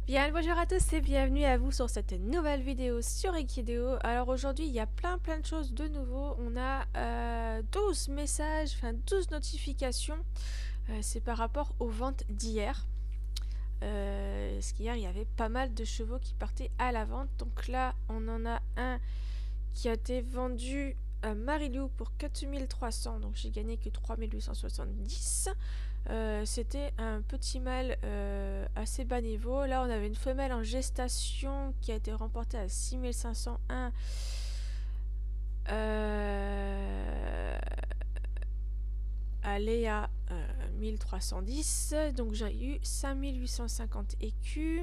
Bien, bonjour à tous et bienvenue à vous sur cette nouvelle vidéo sur Ekido. Alors aujourd'hui, il y a plein de choses de nouveau. On a 12 messages, enfin 12 notifications. C'est par rapport aux ventes d'hier. Parce qu'hier, il y avait pas mal de chevaux qui partaient à la vente. Donc là, on en a un qui a été vendu à Marilou pour 4300. Donc j'ai gagné que 3870. C'était un petit mâle assez bas niveau. Là, on avait une femelle en gestation qui a été remportée à 6501 à Léa 1310. Donc j'ai eu 5850 écus.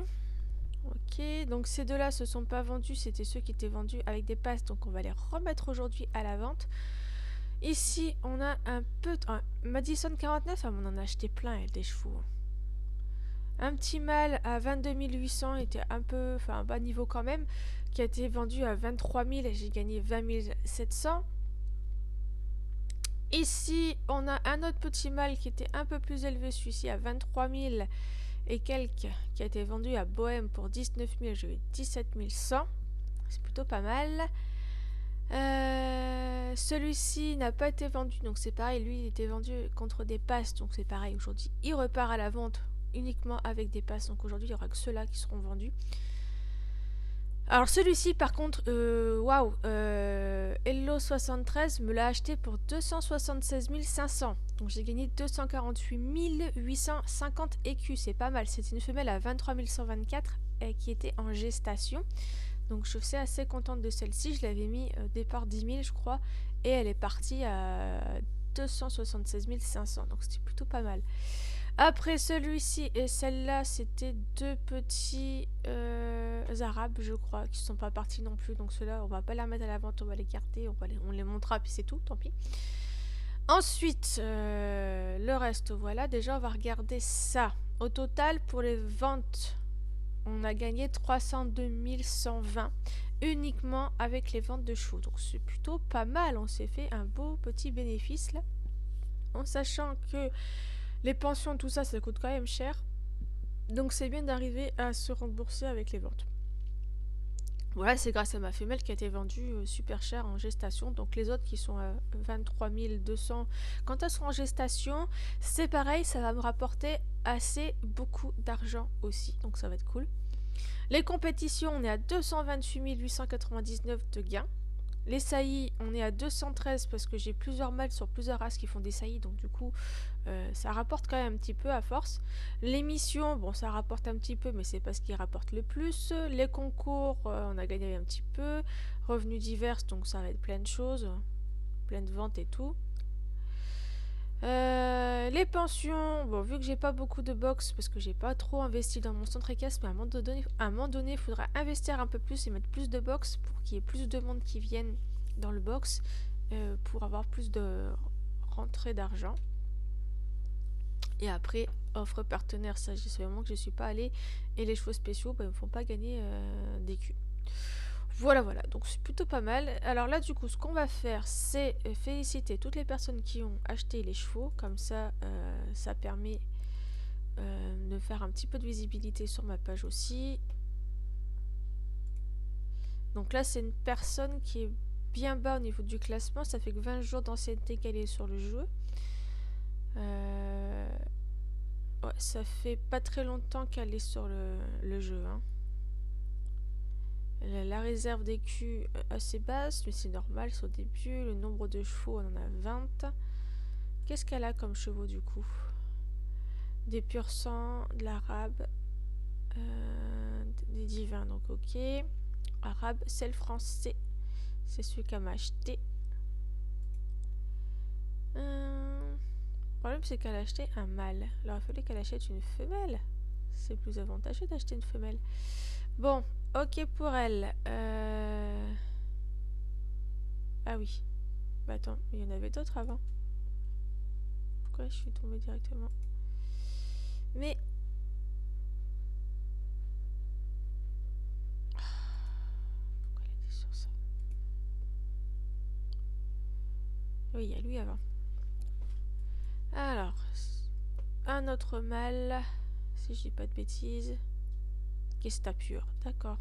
Ok, donc ces deux-là se sont pas vendus, c'était ceux qui étaient vendus avec des passes, donc on va les remettre aujourd'hui à la vente. Ici, on a un peu... Madison 49, on en a acheté plein, elle, des chevaux. Un petit mâle à 22 800 était un peu, enfin bas niveau quand même, qui a été vendu à 23 000 et j'ai gagné 20 700. Ici, on a un autre petit mâle qui était un peu plus élevé, celui-ci à 23 000 et quelques, qui a été vendu à Bohème pour 19 000, j'ai eu 17 100. C'est plutôt pas mal. Celui-ci n'a pas été vendu, donc c'est pareil, lui il était vendu contre des passes, donc c'est pareil, aujourd'hui il repart à la vente uniquement avec des passes, donc aujourd'hui il n'y aura que ceux-là qui seront vendus. Alors celui-ci par contre, waouh, Hello 73 me l'a acheté pour 276 500, donc j'ai gagné 248 850 écus, c'est pas mal, c'est une femelle à 23 124 qui était en gestation. Donc je suis assez contente de celle-ci, je l'avais mis au départ 10 000 je crois, et elle est partie à 276 500, donc c'était plutôt pas mal. Après celui-ci et celle-là, c'était deux petits arabes je crois, qui ne sont pas partis non plus, donc ceux-là on va pas les remettre à la vente, on va les garder, on les montrera puis c'est tout, tant pis. Ensuite, le reste, voilà, déjà on va regarder ça. Au total, pour les ventes, on a gagné 302 120 uniquement avec les ventes de chevaux. Donc c'est plutôt pas mal. On s'est fait un beau petit bénéfice là. En sachant que les pensions, tout ça, ça coûte quand même cher. Donc c'est bien d'arriver à se rembourser avec les ventes. Voilà, c'est grâce à ma femelle qui a été vendue super cher en gestation. Donc les autres qui sont à 23 200, quand elles seront en gestation, c'est pareil, ça va me rapporter assez beaucoup d'argent aussi. Donc ça va être cool. Les compétitions, on est à 228 899 de gains. Les saillies, on est à 213 parce que j'ai plusieurs mâles sur plusieurs races qui font des saillies, donc du coup, ça rapporte quand même un petit peu à force. Les missions, bon, ça rapporte un petit peu, mais c'est pas ce qui rapporte le plus. Les concours, on a gagné un petit peu. Revenus divers, donc ça va être plein de choses, plein de ventes et tout. Les pensions, bon, vu que j'ai pas beaucoup de box parce que j'ai pas trop investi dans mon centre équestre, mais à un moment donné, il faudra investir un peu plus et mettre plus de box pour qu'il y ait plus de monde qui vienne dans le box pour avoir plus de rentrée d'argent. Et après, offre partenaire, ça, c'est vraiment que je suis pas allée. Et les chevaux spéciaux, bah, ils me font pas gagner des culs. Voilà, voilà, donc c'est plutôt pas mal. Alors là, du coup, ce qu'on va faire, c'est féliciter toutes les personnes qui ont acheté les chevaux. Comme ça, ça permet de faire un petit peu de visibilité sur ma page aussi. Donc là, c'est une personne qui est bien bas au niveau du classement. Ça fait que 20 jours d'ancienneté qu'elle est sur le jeu. Ouais, ça fait pas très longtemps qu'elle est sur le jeu, hein. La réserve d'écus assez basse, mais c'est normal, c'est au début. Le nombre de chevaux, on en a 20. Qu'est-ce qu'elle a comme chevaux du coup? Des pur sang, de l'arabe, des divins, donc ok. Arabe, c'est le français. C'est celui qu'elle m'a acheté. Le problème, c'est qu'elle a acheté un mâle. Alors, il fallait qu'elle achète une femelle. C'est plus avantageux d'acheter une femelle. Bon, ok pour elle. Ah oui. Bah attends, il y en avait d'autres avant. Pourquoi je suis tombée directement? Mais... Pourquoi elle était sur ça? Oui, il y a lui avant. Alors, un autre mâle, si je dis pas de bêtises. Qu'est-ce que t'as pure? D'accord.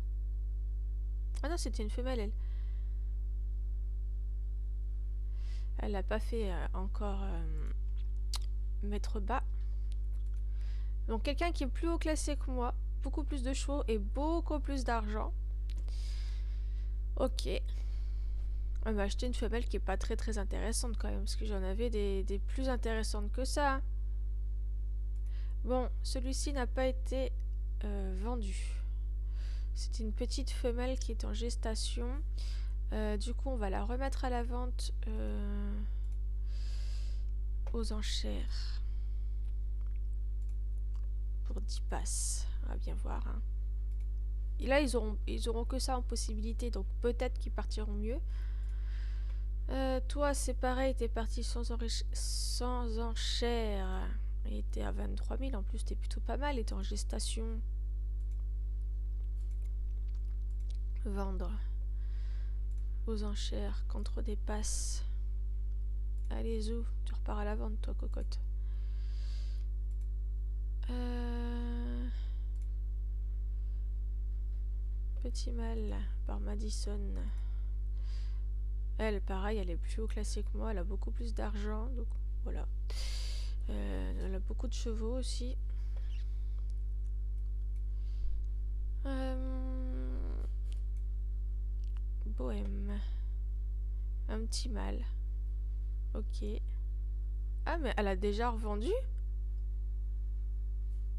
Ah non, c'était une femelle, elle. Elle n'a pas fait encore mettre bas. Donc quelqu'un qui est plus haut classé que moi, beaucoup plus de chevaux et beaucoup plus d'argent. Ok. On m'a acheté une femelle qui est pas très intéressante quand même, parce que j'en avais des plus intéressantes que ça. Bon, celui-ci n'a pas été vendu. C'est une petite femelle qui est en gestation. Du coup, on va la remettre à la vente aux enchères. Pour 10 passes. On va bien voir. Hein. Et là, ils auront que ça en possibilité, donc peut-être qu'ils partiront mieux. Toi, c'est pareil, t'es parti sans enchères. Et t'es à 23 000, en plus, t'es plutôt pas mal, et t'es en gestation. Vendre aux enchères contre des passes. Allez, zou, tu repars à la vente, toi, cocotte. Petit mal par Madison. Elle, pareil, elle est plus haut classée que moi, elle a beaucoup plus d'argent, donc voilà. Elle a beaucoup de chevaux aussi. Bohème. Un petit mâle. Ok. Ah, mais elle a déjà revendu?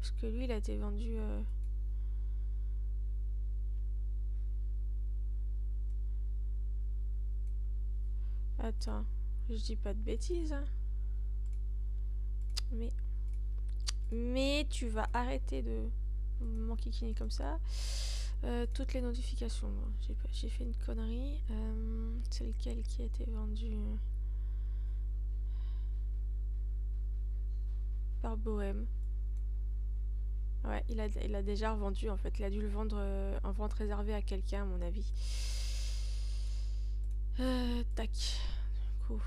Parce que lui, il a été vendu... Attends, je dis pas de bêtises. Hein. Mais tu vas arrêter de m'enquiquiner comme ça. Toutes les notifications. Bon, j'ai fait une connerie. C'est lequel qui a été vendu par Bohème. Ouais, il a déjà revendu en fait. Il a dû le vendre en vente réservée à quelqu'un, à mon avis. Tac. Du coup.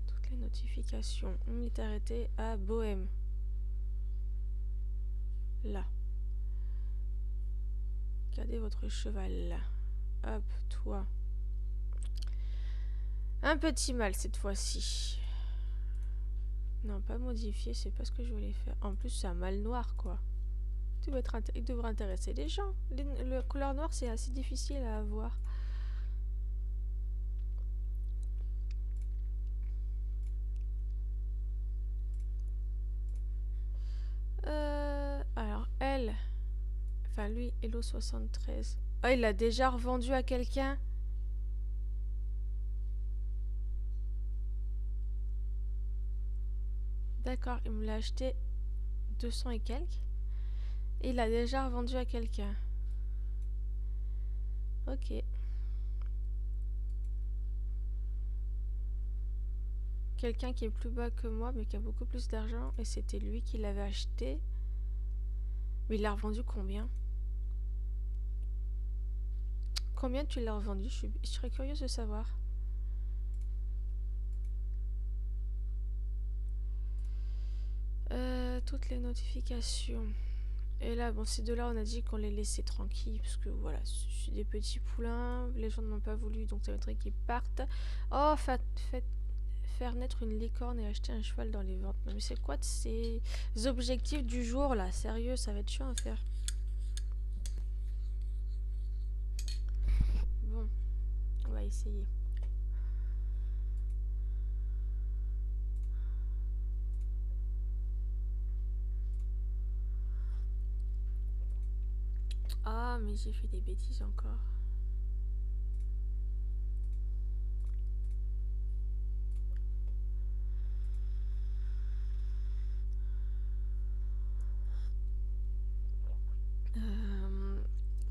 Toutes les notifications. On est arrêté à Bohème. Là. Regardez votre cheval. Hop, toi. Un petit mâle cette fois-ci. Non, pas modifié, c'est pas ce que je voulais faire. En plus, c'est un mâle noir, quoi. Il devrait intéresser les gens. Le couleur noire, c'est assez difficile à avoir. Alors, elle... Enfin, lui, Hello 73. Oh, il l'a déjà revendu à quelqu'un. D'accord, il me l'a acheté 200 et quelques. Et il l'a déjà revendu à quelqu'un. Ok. Quelqu'un qui est plus bas que moi, mais qui a beaucoup plus d'argent. Et c'était lui qui l'avait acheté. Mais il l'a revendu combien? Combien tu l'as revendu? Je serais curieuse de savoir. Toutes les notifications. Et là, bon, ces deux-là, on a dit qu'on les laissait tranquilles. Parce que voilà, c'est des petits poulains. Les gens ne m'ont pas voulu, donc ça m'étonnerait qu'ils partent. Oh, faire naître une licorne et acheter un cheval dans les ventes. Non, mais c'est quoi de ces objectifs du jour là? Sérieux, ça va être chiant à faire. Bon, on va essayer. Ah, mais j'ai fait des bêtises encore.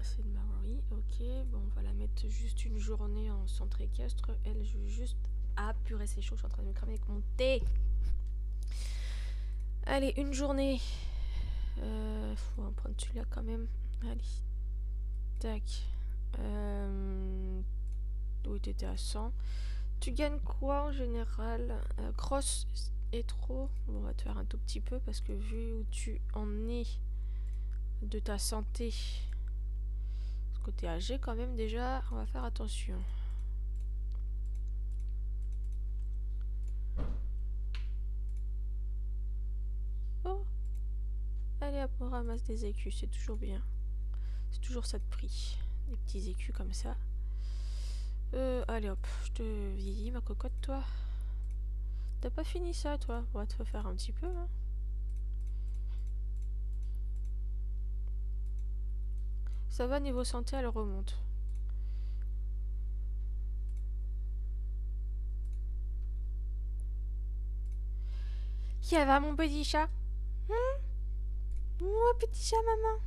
C'est de Maori, ok. Bon, on va la mettre juste une journée en centre équestre. Elle, je veux juste... Ah, purée, c'est chaud, je suis en train de me cramer avec mon thé. Allez, une journée. Faut en prendre celui-là quand même. Allez. Tac. Oui, t'étais à 100. Tu gagnes quoi en général? Cross est trop. Bon, on va te faire un tout petit peu parce que vu où tu en es de ta santé. Parce que t'es âgé quand même déjà, on va faire attention. Oh, allez hop, on ramasse des écus, c'est toujours bien. C'est toujours ça de prix. Des petits écus comme ça. Allez hop, je te vieillis ma cocotte toi. T'as pas fini ça toi? On va te faire un petit peu hein. Ça va niveau santé, elle remonte. Qui va mon petit chat? Ouais petit chat maman.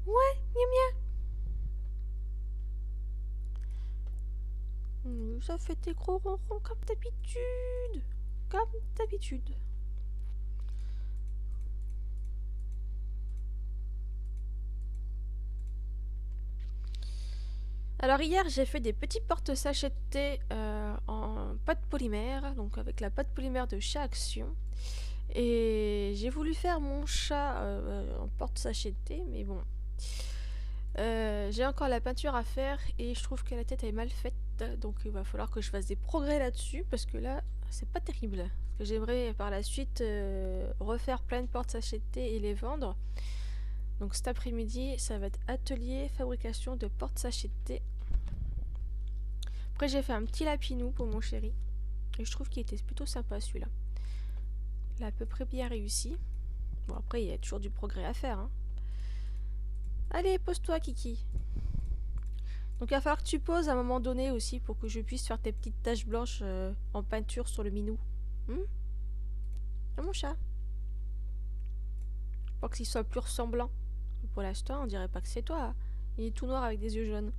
Ouais, miam miam. Ça fait tes gros ronrons comme d'habitude. Comme d'habitude. Alors hier j'ai fait des petits porte-sachets de thé en pâte polymère, donc avec la pâte polymère de chat Action. Et j'ai voulu faire mon chat en porte-sachet de thé, mais bon. J'ai encore la peinture à faire et je trouve que la tête est mal faite, donc il va falloir que je fasse des progrès là-dessus parce que là c'est pas terrible. Parce que j'aimerais par la suite refaire plein de porte-sachets de thé et les vendre. Donc cet après-midi ça va être atelier fabrication de porte-sachets de thé. Après j'ai fait un petit lapinou pour mon chéri et je trouve qu'il était plutôt sympa celui-là. Il a à peu près bien réussi. Bon après il y a toujours du progrès à faire hein. Allez pose-toi Kiki. Donc il va falloir que tu poses à un moment donné aussi pour que je puisse faire tes petites taches blanches en peinture sur le minou. Ah, mon chat. Pour qu'il soit plus ressemblant. Pour l'instant on dirait pas que c'est toi hein. Il est tout noir avec des yeux jaunes.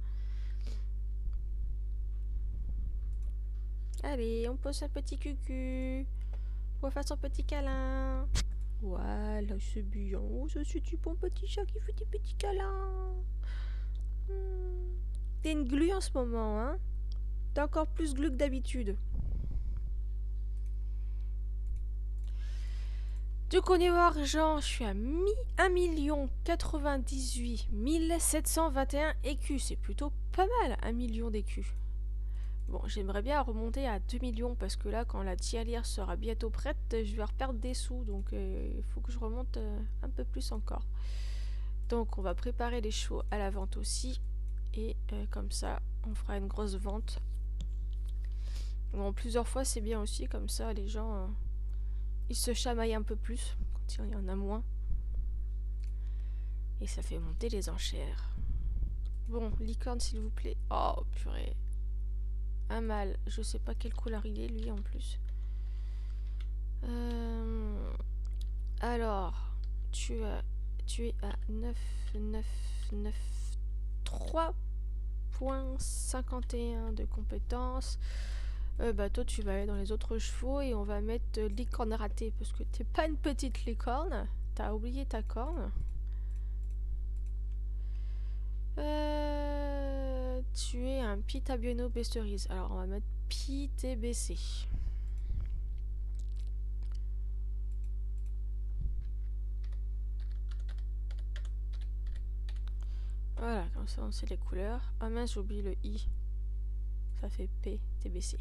Allez, on pose un petit cucu. On va faire son petit câlin. Voilà, c'est bien. Oh, ça c'est du bon petit chat qui fait des petits câlins. T'es une glu en ce moment, hein? T'es encore plus glu que d'habitude. Du coup, niveau argent, je suis à 1 098 721 écus. C'est plutôt pas mal, 1 million d'écus. Bon, j'aimerais bien remonter à 2 millions parce que là, quand la tirelire sera bientôt prête, je vais reperdre des sous. Donc, il faut que je remonte un peu plus encore. Donc, on va préparer les chevaux à la vente aussi. Et comme ça, on fera une grosse vente. Bon, plusieurs fois, c'est bien aussi. Comme ça, les gens, ils se chamaillent un peu plus quand il y en a moins. Et ça fait monter les enchères. Bon, licorne, s'il vous plaît. Oh, purée. Un mâle, je sais pas quelle couleur il est lui en plus. Alors, tu es à 3,51 de compétences. Bah toi tu vas aller dans les autres chevaux et on va mettre licorne ratée parce que t'es pas une petite licorne. T'as oublié ta corne. Tu es un Pitabiono Besterise. Alors on va mettre PTBC. Voilà, comme ça on sait les couleurs. Ah mince, j'ai oublié le I. Ça fait PTBC.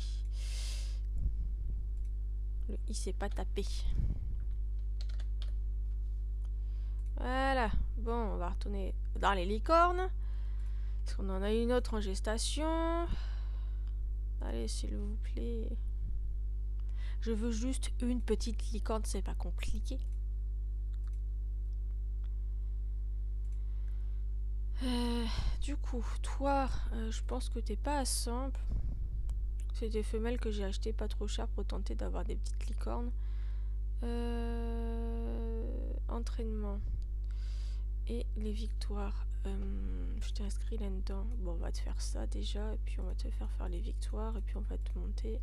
Le I c'est pas tapé. Voilà. Bon, on va retourner dans les licornes. Parce qu'on en a une autre en gestation. Allez, s'il vous plaît. Je veux juste une petite licorne, c'est pas compliqué. Du coup, toi, je pense que t'es pas à 100. C'est des femelles que j'ai achetées pas trop cher pour tenter d'avoir des petites licornes. Entraînement. Et les victoires. Je t'ai inscrit là-dedans. Bon, on va te faire ça déjà. Et puis on va te faire les victoires. Et puis on va te monter.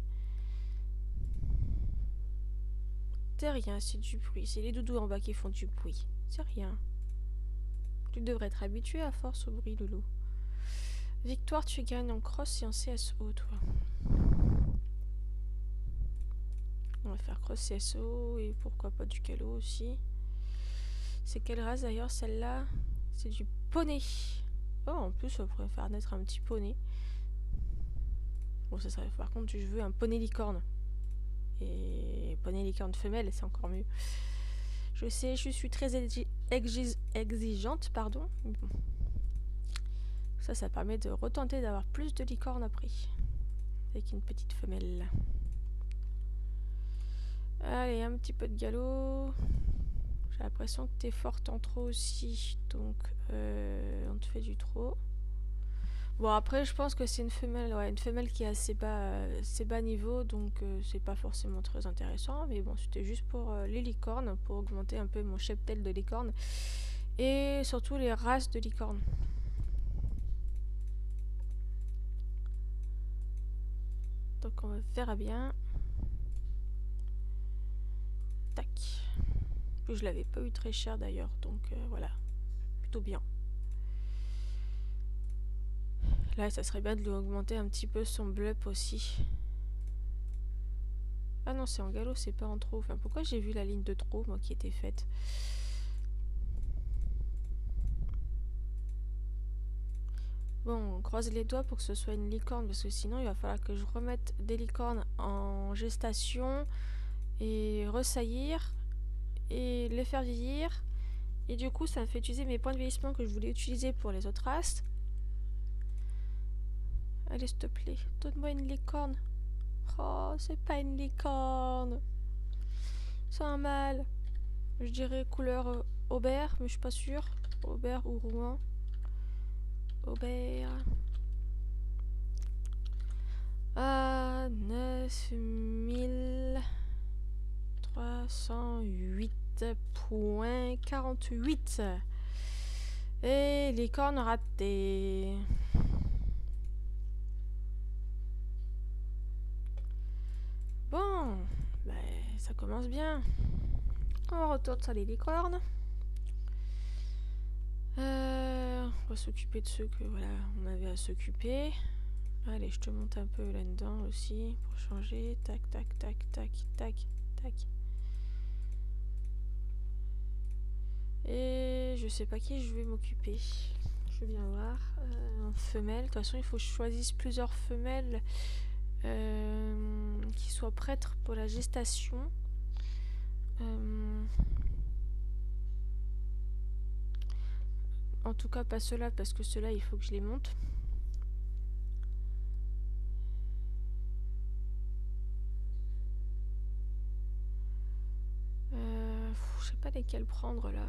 C'est rien, c'est du bruit. C'est les doudous en bas qui font du bruit. C'est rien. Tu devrais être habitué à force au bruit, loulou. Victoire, tu gagnes en cross et en CSO, toi. On va faire cross CSO et pourquoi pas du calot aussi. C'est quelle race d'ailleurs celle-là? C'est du poney. Oh, en plus, on pourrait faire naître un petit poney. Bon, ça serait par contre, je veux un poney licorne. Et poney licorne femelle, c'est encore mieux. Je sais, je suis très exigeante, pardon. Mais bon. Ça permet de retenter d'avoir plus de licornes après. Avec une petite femelle. Allez, un petit peu de galop. J'ai l'impression que t'es forte en trop aussi. Donc, on te fait du trop. Bon, après, je pense que c'est une femelle qui est assez bas niveau. Donc, c'est pas forcément très intéressant. Mais bon, c'était juste pour les licornes. Pour augmenter un peu mon cheptel de licornes. Et surtout les races de licornes. Donc, on verra bien. Tac. Puis je l'avais pas eu très cher d'ailleurs, donc voilà, plutôt bien. Là, ça serait bien de lui augmenter un petit peu son blup aussi. Ah non, c'est en galop, c'est pas en trop. Enfin, pourquoi j'ai vu la ligne de trop, moi, qui était faite? Bon, on croise les doigts pour que ce soit une licorne, parce que sinon, il va falloir que je remette des licornes en gestation et ressaillir et les faire vieillir. Et du coup, ça me fait utiliser mes points de vieillissement que je voulais utiliser pour les autres races. Allez, s'il te plaît, donne-moi une licorne. Oh, c'est pas une licorne. C'est un mâle. Je dirais couleur aubert, mais je suis pas sûre. Aubert ou rouen. Aubert. Ah, 9308.48. Et les cornes ratées. Bon, ben, ça commence bien. On retourne sur les licornes. On va s'occuper de ceux que voilà, on avait à s'occuper. Allez, je te monte un peu là-dedans aussi pour changer. Tac, tac, tac, tac, tac, tac. Et je sais pas qui je vais m'occuper. Je viens voir. Femelle. De toute façon, il faut que je choisisse plusieurs femelles qui soient prêtes pour la gestation. En tout cas, pas ceux-là, parce que ceux-là, il faut que je les monte. Je sais pas lesquels prendre là.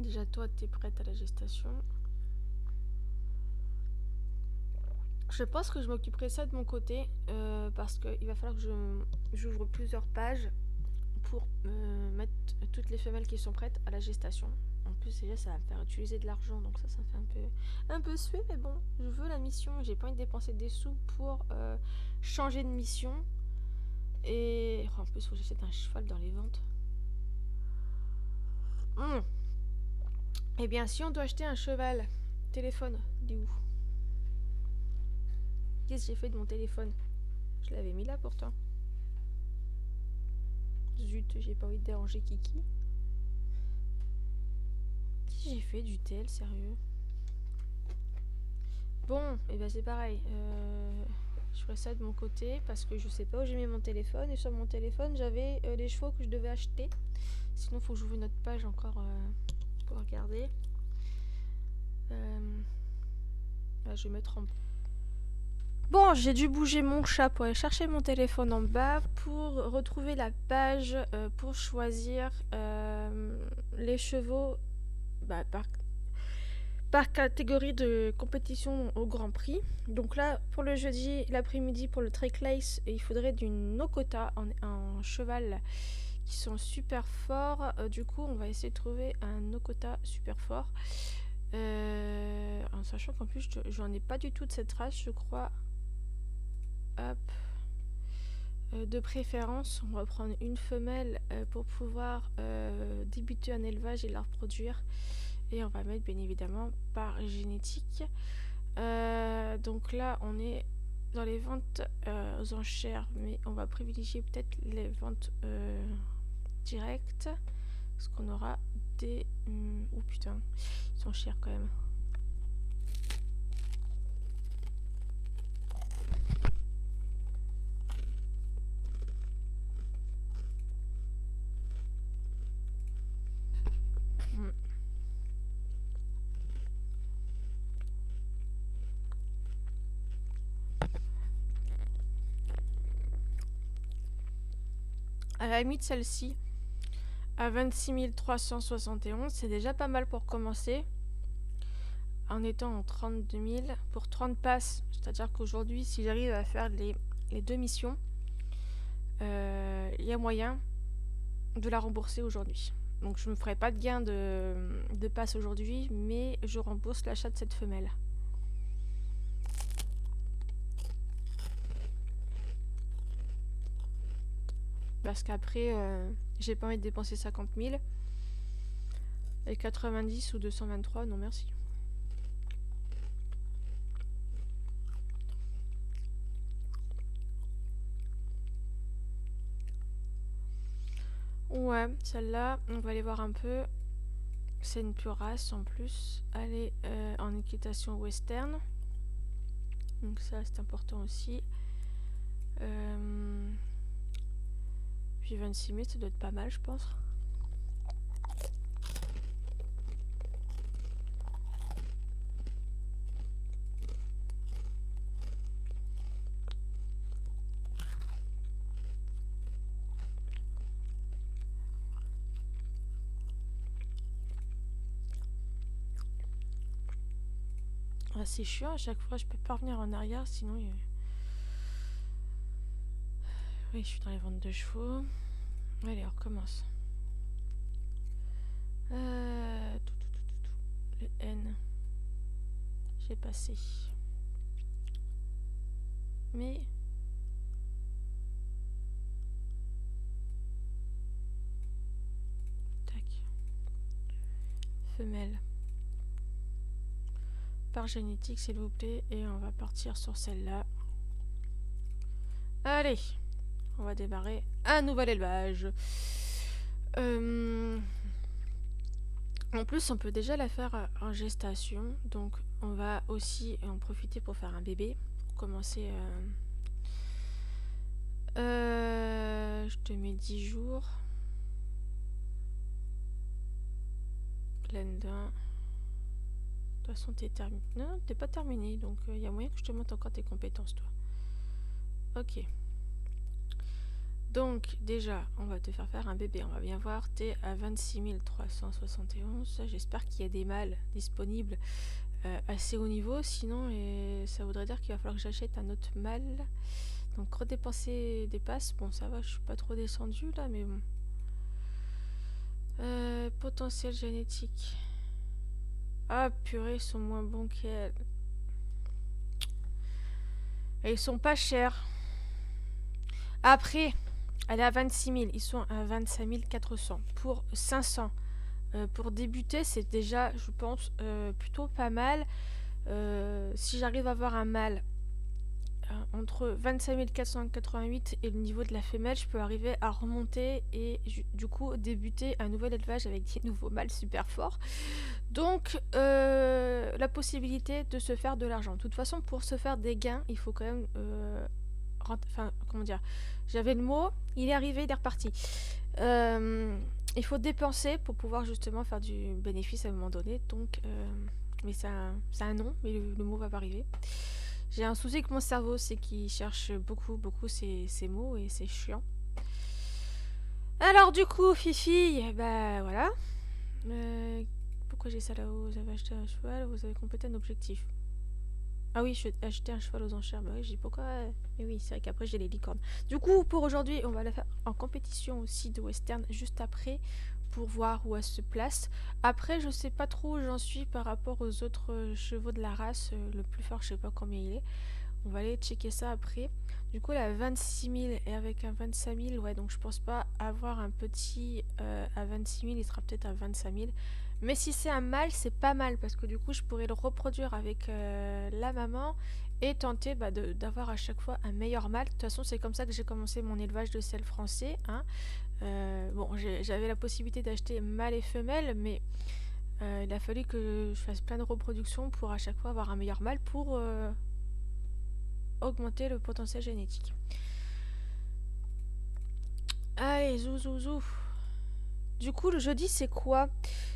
Déjà, toi, t'es prête à la gestation. Je pense que je m'occuperai ça de mon côté parce qu'il va falloir que j'ouvre plusieurs pages pour mettre toutes les femelles qui sont prêtes à la gestation. En plus, déjà, ça va me faire utiliser de l'argent, donc ça me fait un peu suer, mais bon, je veux la mission. J'ai pas envie de dépenser des sous pour changer de mission. Et en plus, il faut que j'achète un cheval dans les ventes. Eh bien, si on doit acheter un cheval, téléphone, il est où? Qu'est-ce que j'ai fait de mon téléphone? Je l'avais mis là pourtant. Zut, j'ai pas envie de déranger Kiki. Qu'est-ce que j'ai fait du tel, sérieux? Bon, et ben c'est pareil. Je ferai ça de mon côté parce que je sais pas où j'ai mis mon téléphone. Et sur mon téléphone, j'avais les chevaux que je devais acheter. Sinon, il faut que j'ouvre une autre page encore pour regarder. Là, je vais mettre en... Bon, j'ai dû bouger mon chat pour aller chercher mon téléphone en bas pour retrouver la page pour choisir les chevaux par catégorie de compétition au Grand Prix. Donc là, pour le jeudi, l'après-midi, pour le Trek Race, il faudrait du Nokota en cheval qui sont super forts. Du coup, on va essayer de trouver un Nokota super fort. En sachant qu'en plus, j'en ai pas du tout de cette race, je crois. Hop. De préférence, on va prendre une femelle pour pouvoir débuter un élevage et la reproduire. Et on va mettre bien évidemment par génétique. Donc là, on est dans les ventes aux enchères, mais on va privilégier peut-être les ventes directes. Parce qu'on aura des... oh putain, ils sont chers quand même. À la limite, celle-ci, à 26 371, c'est déjà pas mal pour commencer. En étant en 32 000 pour 30 passes. C'est-à-dire qu'aujourd'hui, si j'arrive à faire les 2 missions, il y a moyen de la rembourser aujourd'hui. Donc je ne me ferai pas de gain de passe aujourd'hui, mais je rembourse l'achat de cette femelle. Parce qu'après, j'ai pas envie de dépenser 50 000. Et 90 ou 223, non merci. Ouais, celle-là, on va aller voir un peu. C'est une pure race en plus. Elle est en équitation western. Donc ça, c'est important aussi. Puis 26 000, ça doit être pas mal, je pense. Ah, c'est chiant, à chaque fois, je peux pas revenir en arrière, sinon... Oui, je suis dans les ventes de chevaux. Allez, on recommence. Le N. J'ai passé. Mais... Tac. Femelle. Par génétique, s'il vous plaît. Et on va partir sur celle-là. Allez, on va démarrer un nouvel élevage. En plus, on peut déjà la faire en gestation. Donc, on va aussi en profiter pour faire un bébé. Pour commencer... je te mets 10 jours. Pleine d'un. De toute façon, t'es terminé. Non, t'es pas terminé. Donc, il y a moyen que je te montre encore tes compétences, toi. Ok. Donc, déjà, on va te faire un bébé. On va bien voir. T'es à 26 371. J'espère qu'il y a des mâles disponibles assez haut niveau. Sinon, ça voudrait dire qu'il va falloir que j'achète un autre mâle. Donc, redépenser des passes. Bon, ça va, je suis pas trop descendue là, mais bon. Potentiel génétique. Ah, purée, ils sont moins bons qu'elle. Et ils sont pas chers. Après, elle est à 26 000. Ils sont à 25 400. Pour 500. Pour débuter, c'est déjà, je pense, plutôt pas mal. Si j'arrive à avoir un mâle entre 25 488 et le niveau de la femelle, je peux arriver à remonter et du coup débuter un nouvel élevage avec des nouveaux mâles super forts. Donc la possibilité de se faire de l'argent. De toute façon, pour se faire des gains, il faut quand même... enfin, comment dire, j'avais le mot, il est arrivé, il est reparti. Il faut dépenser pour pouvoir justement faire du bénéfice à un moment donné. Donc, mais c'est un nom, mais le mot va pas arriver. J'ai un souci avec mon cerveau, c'est qu'il cherche beaucoup ces mots et c'est chiant. Alors du coup, Fifi, bah voilà. Pourquoi j'ai ça là-haut? Vous avez acheté un cheval, vous avez complété un objectif. Ah oui, je vais acheter un cheval aux enchères. Bah oui, j'ai dit pourquoi. Mais oui, c'est vrai qu'après j'ai les licornes. Du coup, pour aujourd'hui, on va la faire en compétition aussi de western juste après pour voir où elle se place. Après, je sais pas trop où j'en suis par rapport aux autres chevaux de la race. Le plus fort, je sais pas combien il est. On va aller checker ça après. Du coup, elle a 26 000 et avec un 25 000, ouais, donc je pense pas avoir un petit à 26 000, il sera peut-être à 25 000. Mais si c'est un mâle, c'est pas mal parce que du coup, je pourrais le reproduire avec la maman et tenter d'avoir à chaque fois un meilleur mâle. De toute façon, c'est comme ça que j'ai commencé mon élevage de sel français, hein. Bon, j'avais la possibilité d'acheter mâle et femelle, mais il a fallu que je fasse plein de reproductions pour à chaque fois avoir un meilleur mâle pour augmenter le potentiel génétique. Allez, zou. Du coup, le jeudi, c'est quoi?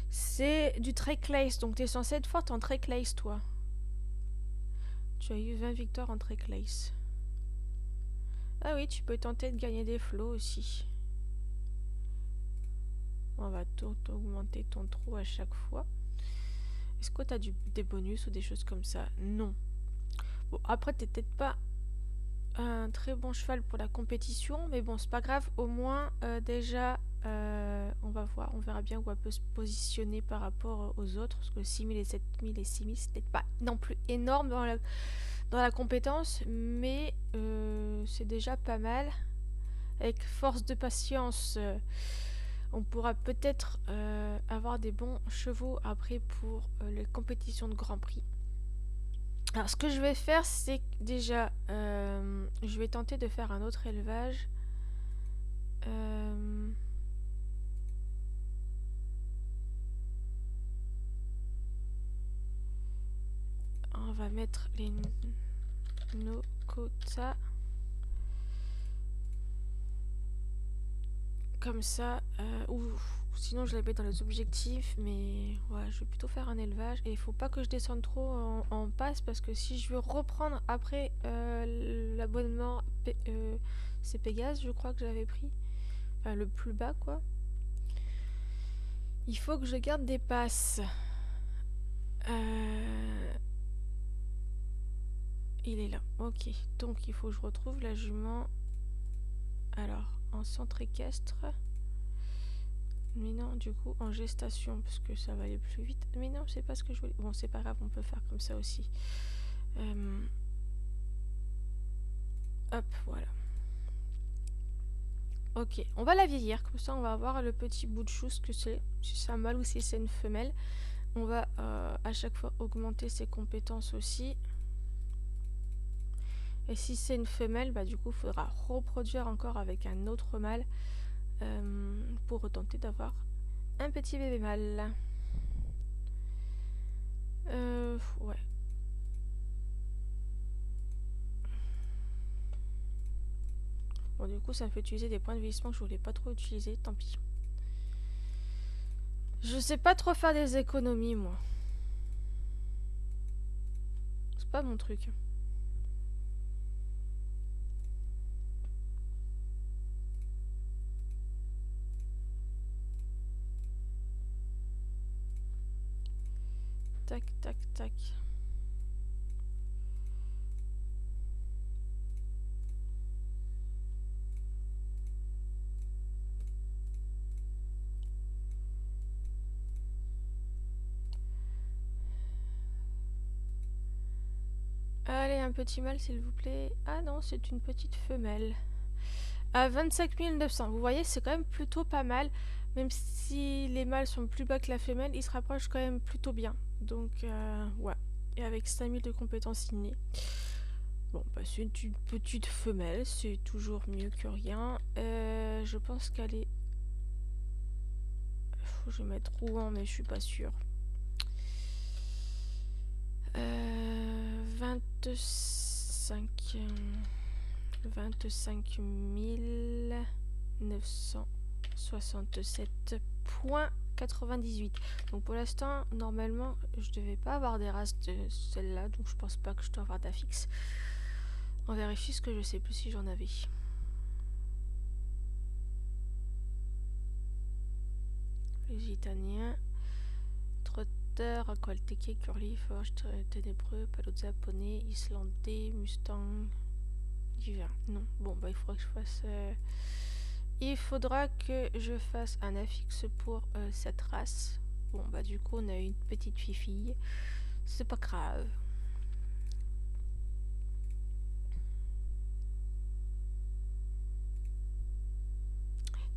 C'est du Trek Lace, donc t'es censé être forte en Trek Lace, toi. Tu as eu 20 victoires en Trek Lace. Ah oui, tu peux tenter de gagner des flots aussi. On va augmenter ton trou à chaque fois. Est-ce que t'as des bonus ou des choses comme ça? Non. Bon, après, t'es peut-être pas un très bon cheval pour la compétition, mais bon, c'est pas grave. Au moins, déjà, on va voir, on verra bien où elle peut se positionner par rapport aux autres, parce que 6000 et 7000 et 6000, c'est peut-être pas non plus énorme dans la compétence, mais c'est déjà pas mal. Avec force de patience, on pourra peut-être avoir des bons chevaux après pour les compétitions de Grand Prix. Alors, ce que je vais faire, c'est déjà, je vais tenter de faire un autre élevage. On va mettre nos quotas comme ça, ou sinon je les mets dans les objectifs, mais ouais, je vais plutôt faire un élevage et il faut pas que je descende trop en passe parce que si je veux reprendre après l'abonnement, c'est Pégase, je crois que j'avais pris, enfin, le plus bas quoi. Il faut que je garde des passes. Il est là, ok. Donc il faut que je retrouve la jument. Alors, en centre équestre. Mais non, du coup, en gestation, parce que ça va aller plus vite. Mais non, c'est pas ce que je voulais. Bon, c'est pas grave, on peut faire comme ça aussi. Hop, voilà. Ok, on va la vieillir, comme ça on va avoir le petit bout de chou, ce que c'est, si c'est un mâle ou si c'est une femelle. On va à chaque fois augmenter ses compétences aussi. Et si c'est une femelle, bah du coup, il faudra reproduire encore avec un autre mâle pour tenter d'avoir un petit bébé mâle. Ouais. Bon, du coup, ça me fait utiliser des points de vieillissement que je voulais pas trop utiliser, tant pis. Je sais pas trop faire des économies, moi. C'est pas mon truc. Tac, tac, tac. Allez, un petit mâle, s'il vous plaît. Ah non, c'est une petite femelle. À 25 900. Vous voyez, c'est quand même plutôt pas mal. Même si les mâles sont plus bas que la femelle, ils se rapprochent quand même plutôt bien. Donc, ouais. Et avec 5000 de compétences innées. Bon, bah, c'est une petite femelle. C'est toujours mieux que rien. Je pense qu'elle est... Faut que je mette Rouen, mais je suis pas sûre. 25 967,98. Donc pour l'instant, normalement, je devais pas avoir des races de celle-là, donc je pense pas que je dois avoir d'affixe. On vérifie ce que je sais plus si j'en avais. Les Italiens, Trotter, Coltequet, Curly, Forge, Ténébreux, Palozza, Poney, Islandais, Mustang, Divin. Non, bon, bah il faudra que je fasse... Il faudra que je fasse un affixe pour cette race. Bon, bah du coup, on a une petite fille. C'est pas grave.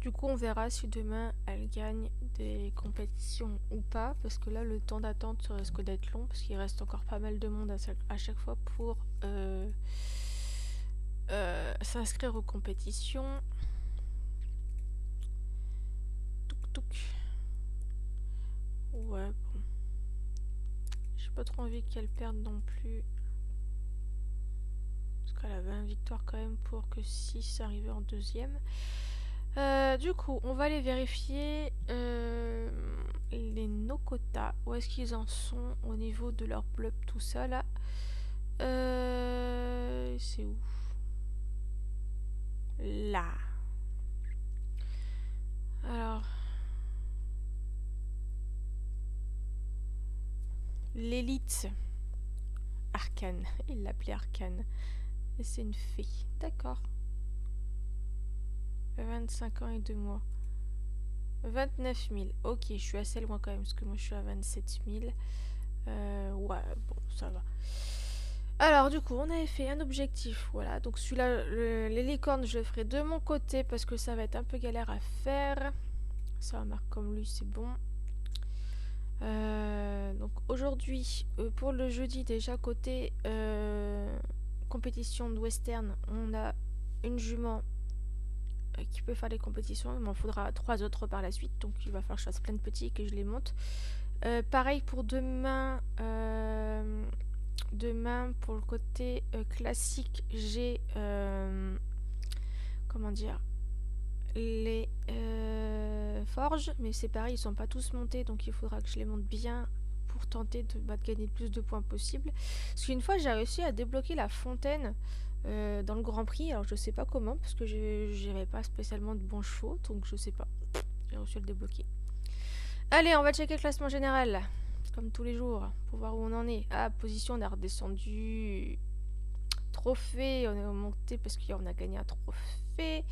Du coup, on verra si demain elle gagne des compétitions ou pas, parce que là, le temps d'attente risque d'être long, parce qu'il reste encore pas mal de monde à chaque fois pour s'inscrire aux compétitions. Touc touc. Ouais, bon. J'ai pas trop envie qu'elle perde non plus. Parce qu'elle avait une victoire quand même pour que 6 arrivait en deuxième. Du coup, on va aller vérifier les no-quotas. Où est-ce qu'ils en sont au niveau de leur blub, tout ça là. C'est où? Là. Alors. L'élite. Arcane. Il l'appelait Arcane. Et c'est une fée. D'accord. 25 ans et 2 mois. 29 000. Ok, je suis assez loin quand même, parce que moi je suis à 27 000. Ouais, bon, ça va. Alors, du coup, on avait fait un objectif. Voilà, donc celui-là, les licornes, je le ferai de mon côté, parce que ça va être un peu galère à faire. Ça va marquer comme lui, c'est bon. Donc aujourd'hui, pour le jeudi, déjà côté compétition de western, on a une jument qui peut faire les compétitions. Il m'en faudra 3 autres par la suite, donc il va falloir que je fasse plein de petits et que je les monte. Pareil pour demain. Demain, pour le côté classique, j'ai comment dire, les forges, mais c'est pareil, ils sont pas tous montés, donc il faudra que je les monte bien pour tenter de gagner le plus de points possible. Parce qu'une fois, j'ai réussi à débloquer la fontaine dans le Grand Prix. Alors je sais pas comment, parce que j'avais pas spécialement de bons chevaux, donc je sais pas. J'ai réussi à le débloquer. Allez, on va checker le classement général, comme tous les jours, pour voir où on en est. Ah, position, on a redescendu. Trophée, on est monté parce qu'on a gagné un trophée.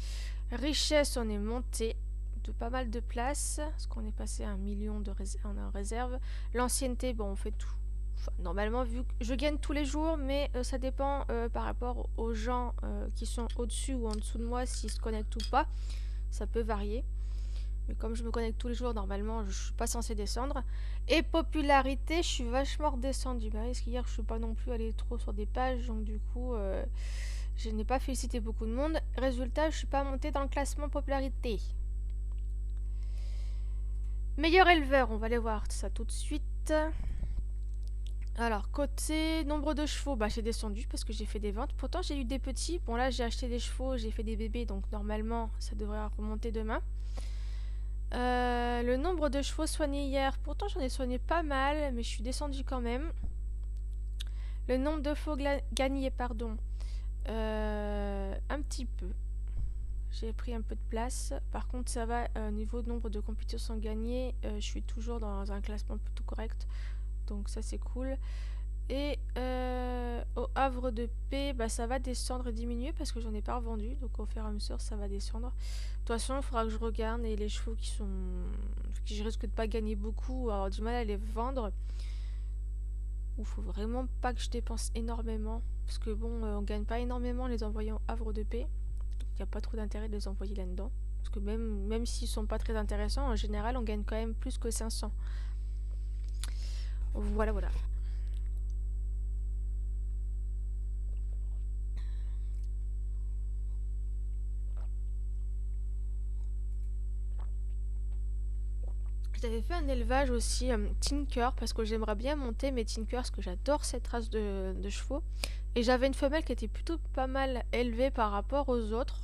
Richesse, on est monté de pas mal de places, parce qu'on est passé à 1 million en réserve. L'ancienneté, bon, on fait tout. Enfin, normalement, vu que je gagne tous les jours, mais ça dépend par rapport aux gens qui sont au-dessus ou en dessous de moi, s'ils se connectent ou pas. Ça peut varier. Mais comme je me connecte tous les jours, normalement, je suis pas censée descendre. Et popularité, je suis vachement redescendue. Bah, parce qu'hier, je suis pas non plus allée trop sur des pages, donc du coup, je n'ai pas félicité beaucoup de monde. Résultat, je suis pas montée dans le classement popularité. Meilleur éleveur, on va aller voir ça tout de suite. Alors, côté nombre de chevaux, bah j'ai descendu parce que j'ai fait des ventes. Pourtant, j'ai eu des petits. Bon, là, j'ai acheté des chevaux, j'ai fait des bébés, donc normalement, ça devrait remonter demain. Le nombre de chevaux soignés hier, pourtant j'en ai soigné pas mal, mais je suis descendue quand même. Le nombre de chevaux gagnés, pardon, un petit peu. J'ai pris un peu de place. Par contre, ça va au niveau de nombre de compétitions gagnées. Je suis toujours dans un classement plutôt correct. Donc ça, c'est cool. Et au havre de paix, bah, ça va descendre et diminuer parce que j'en ai pas revendu. Donc au fur et à mesure, ça va descendre. De toute façon, il faudra que je regarde. Et les chevaux qui je risque de pas gagner beaucoup, avoir du mal à les vendre. Il faut vraiment pas que je dépense énormément. Parce que bon, on gagne pas énormément en les envoyant au havre de paix. Donc il n'y a pas trop d'intérêt de les envoyer là-dedans. Parce que même s'ils sont pas très intéressants, en général, on gagne quand même plus que 500. Voilà, voilà. J'avais fait un élevage aussi Tinker parce que j'aimerais bien monter mes Tinkers parce que j'adore cette race de chevaux. Et j'avais une femelle qui était plutôt pas mal élevée par rapport aux autres.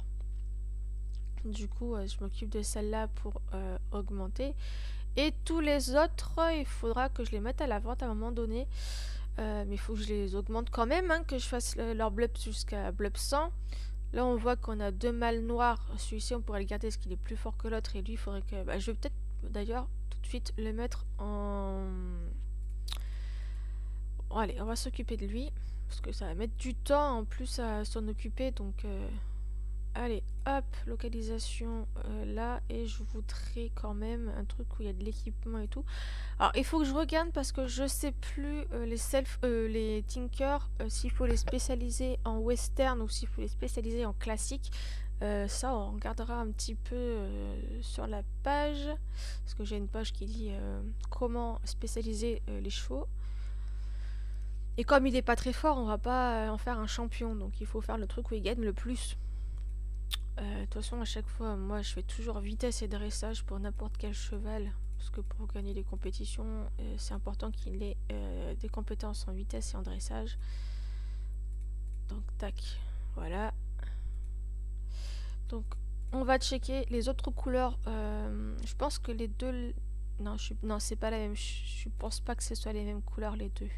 Du coup, je m'occupe de celle-là pour augmenter. Et tous les autres, il faudra que je les mette à la vente à un moment donné. Mais il faut que je les augmente quand même, hein, que je fasse leur blub jusqu'à blub 100. Là, on voit qu'on a 2 mâles noirs. Celui-ci, on pourrait le garder parce qu'il est plus fort que l'autre. Et lui, il faudrait que... Bah, je vais peut-être, d'ailleurs, tout de suite le mettre en... Bon, allez, on va s'occuper de lui. Parce que ça va mettre du temps en plus à s'en occuper. Donc, allez, hop, localisation là. Et je voudrais quand même un truc où il y a de l'équipement et tout. Alors, il faut que je regarde parce que je sais plus les Tinker, s'il faut les spécialiser en western ou s'il faut les spécialiser en classique. Ça, on regardera un petit peu sur la page, parce que j'ai une page qui dit comment spécialiser les chevaux. Et comme il est pas très fort, on va pas en faire un champion, donc il faut faire le truc où il gagne le plus. De toute façon, à chaque fois, moi, je fais toujours vitesse et dressage pour n'importe quel cheval, parce que pour gagner les compétitions, c'est important qu'il ait des compétences en vitesse et en dressage. Donc, tac, voilà. Donc, on va checker les autres couleurs. Je pense que les deux... Non, non, c'est pas la même. Je pense pas que ce soit les mêmes couleurs, les deux.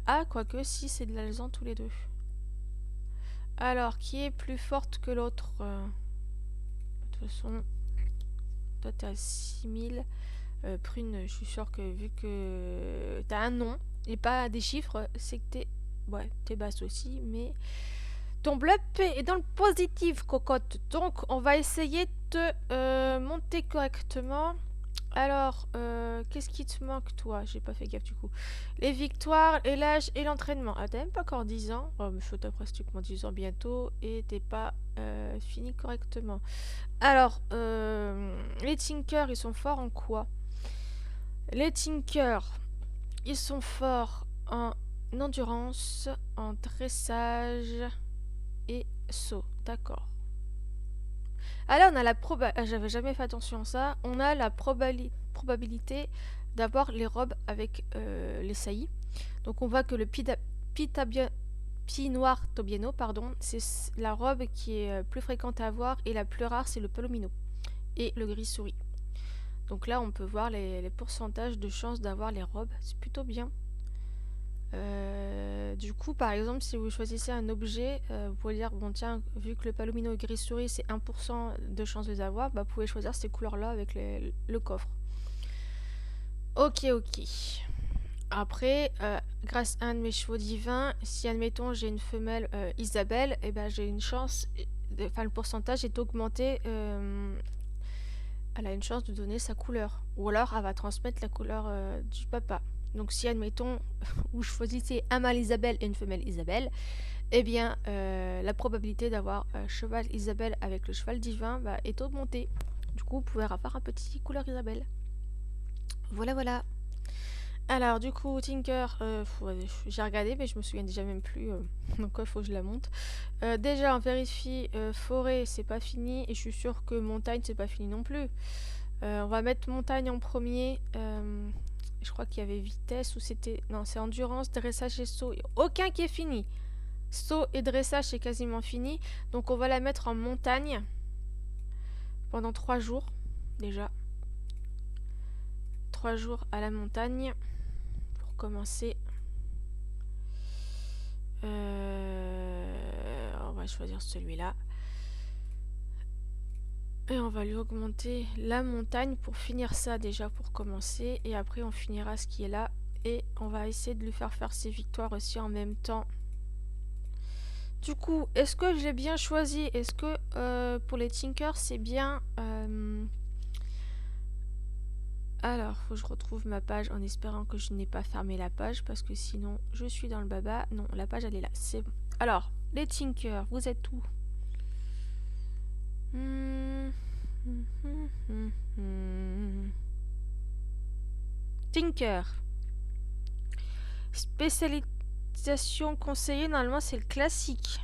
Ah, quoique, si, c'est de l'alezan tous les deux. Alors, qui est plus forte que l'autre de toute façon, toi, t'es à 6000. Prune, je suis sûre que vu que t'as un nom et pas des chiffres, c'est que t'es... Ouais, t'es basse aussi, mais... Ton blood est dans le positif, cocotte. Donc, on va essayer de monter correctement. Alors, qu'est-ce qui te manque, toi? J'ai pas fait gaffe du coup. Les victoires, et l'âge et l'entraînement. Ah, t'as même pas encore 10 ans. Oh, mais faut pratiquement 10 ans bientôt. Et t'es pas fini correctement. Alors, les Tinkers, ils sont forts en quoi? Les Tinkers, ils sont forts en endurance, en dressage et saut. D'accord. Ah là, on a la j'avais jamais fait attention à ça. On a la probabilité d'avoir les robes avec les saillies. Donc on voit que le Pied noir Tobiano, pardon, c'est la robe qui est plus fréquente à avoir et la plus rare, c'est le palomino et le gris souris. Donc là, on peut voir les pourcentages de chances d'avoir les robes. C'est plutôt bien. Du coup, par exemple, si vous choisissez un objet, vous pouvez dire, bon tiens, vu que le palomino et gris souris, c'est 1% de chance de les avoir, bah, vous pouvez choisir ces couleurs-là avec le coffre. Ok, ok. Après, grâce à un de mes chevaux divins, si admettons j'ai une femelle Isabelle, et ben j'ai une chance, enfin le pourcentage est augmenté, elle a une chance de donner sa couleur. Ou alors elle va transmettre la couleur du papa. Donc si admettons, vous choisissez un mâle Isabelle et une femelle Isabelle, eh bien la probabilité d'avoir cheval Isabelle avec le cheval divin est augmentée. Du coup vous pouvez avoir un petit couleur Isabelle. Voilà voilà. Alors du coup Tinker, j'ai regardé mais je me souviens déjà même plus, donc il faut que je la monte. Déjà on vérifie forêt c'est pas fini et je suis sûre que montagne c'est pas fini non plus. On va mettre montagne en premier. Je crois qu'il y avait vitesse ou c'était... Non, c'est endurance, dressage et saut. Aucun qui est fini. Saut et dressage c'est quasiment fini. Donc on va la mettre en montagne pendant 3 jours déjà. 3 jours à la montagne pour commencer. On va choisir celui-là. Et on va lui augmenter la montagne pour finir ça déjà pour commencer. Et après on finira ce qui est là. Et on va essayer de lui faire ses victoires aussi en même temps. Du coup, est-ce que j'ai bien choisi? Est-ce que pour les Tinkers c'est bien... Alors, faut que je retrouve ma page en espérant que je n'ai pas fermé la page parce que sinon je suis dans le baba. Non, la page elle est là, c'est bon. Alors, les Tinkers, vous êtes où? Tinker. Spécialisation conseillée, normalement c'est le classique.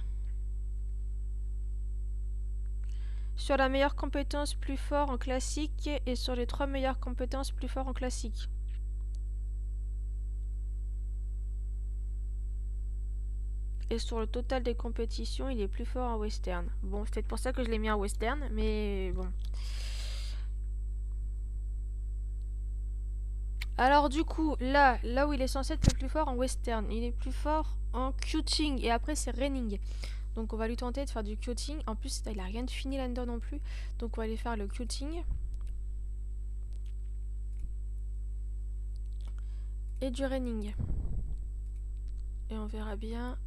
Sur la meilleure compétence plus fort en classique et sur les 3 meilleures compétences plus fort en classique. Et sur le total des compétitions, il est plus fort en western. Bon, c'est peut-être pour ça que je l'ai mis en western, mais bon. Alors du coup, là où il est censé être le plus fort en western, il est plus fort en cutting et après c'est reining. Donc on va lui tenter de faire du cutting. En plus, il a rien de fini là-dedans non plus. Donc on va aller faire le cutting. Et du reining. Et on verra bien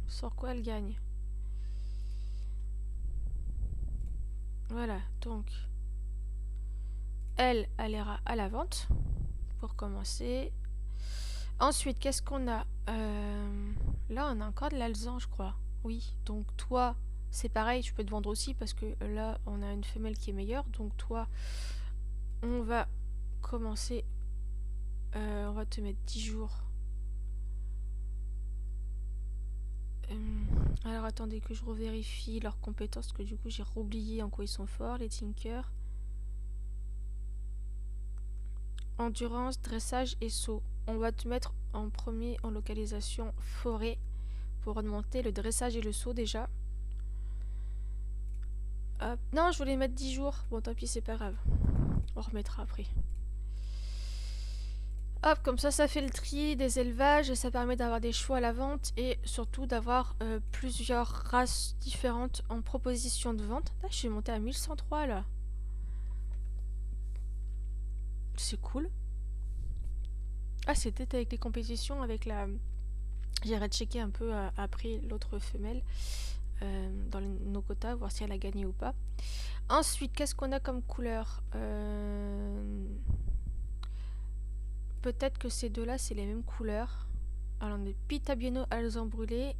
sur quoi elle gagne. Voilà, donc elle ira à la vente pour commencer. Ensuite, qu'est-ce qu'on a? Là, on a encore de l'alezan, je crois. Oui, donc toi, c'est pareil, je peux te vendre aussi parce que là, on a une femelle qui est meilleure. Donc toi, on va commencer. On va te mettre 10 jours. Alors attendez que je revérifie leurs compétences, parce que du coup j'ai oublié en quoi ils sont forts, les Tinkers. Endurance, dressage et saut. On va te mettre en premier en localisation forêt pour augmenter le dressage et le saut déjà. Hop. Non, je voulais mettre 10 jours. Bon, tant pis, c'est pas grave. On remettra après. Hop, comme ça fait le tri des élevages et ça permet d'avoir des choix à la vente et surtout d'avoir plusieurs races différentes en proposition de vente. Là, je suis montée à 1103 là. C'est cool. Ah, c'était avec les compétitions, avec la... J'irai checker un peu après l'autre femelle dans nos quotas, voir si elle a gagné ou pas. Ensuite, qu'est-ce qu'on a comme couleur Peut-être que ces deux-là, c'est les mêmes couleurs. Alors, on a Pitabieno alezan brûlé.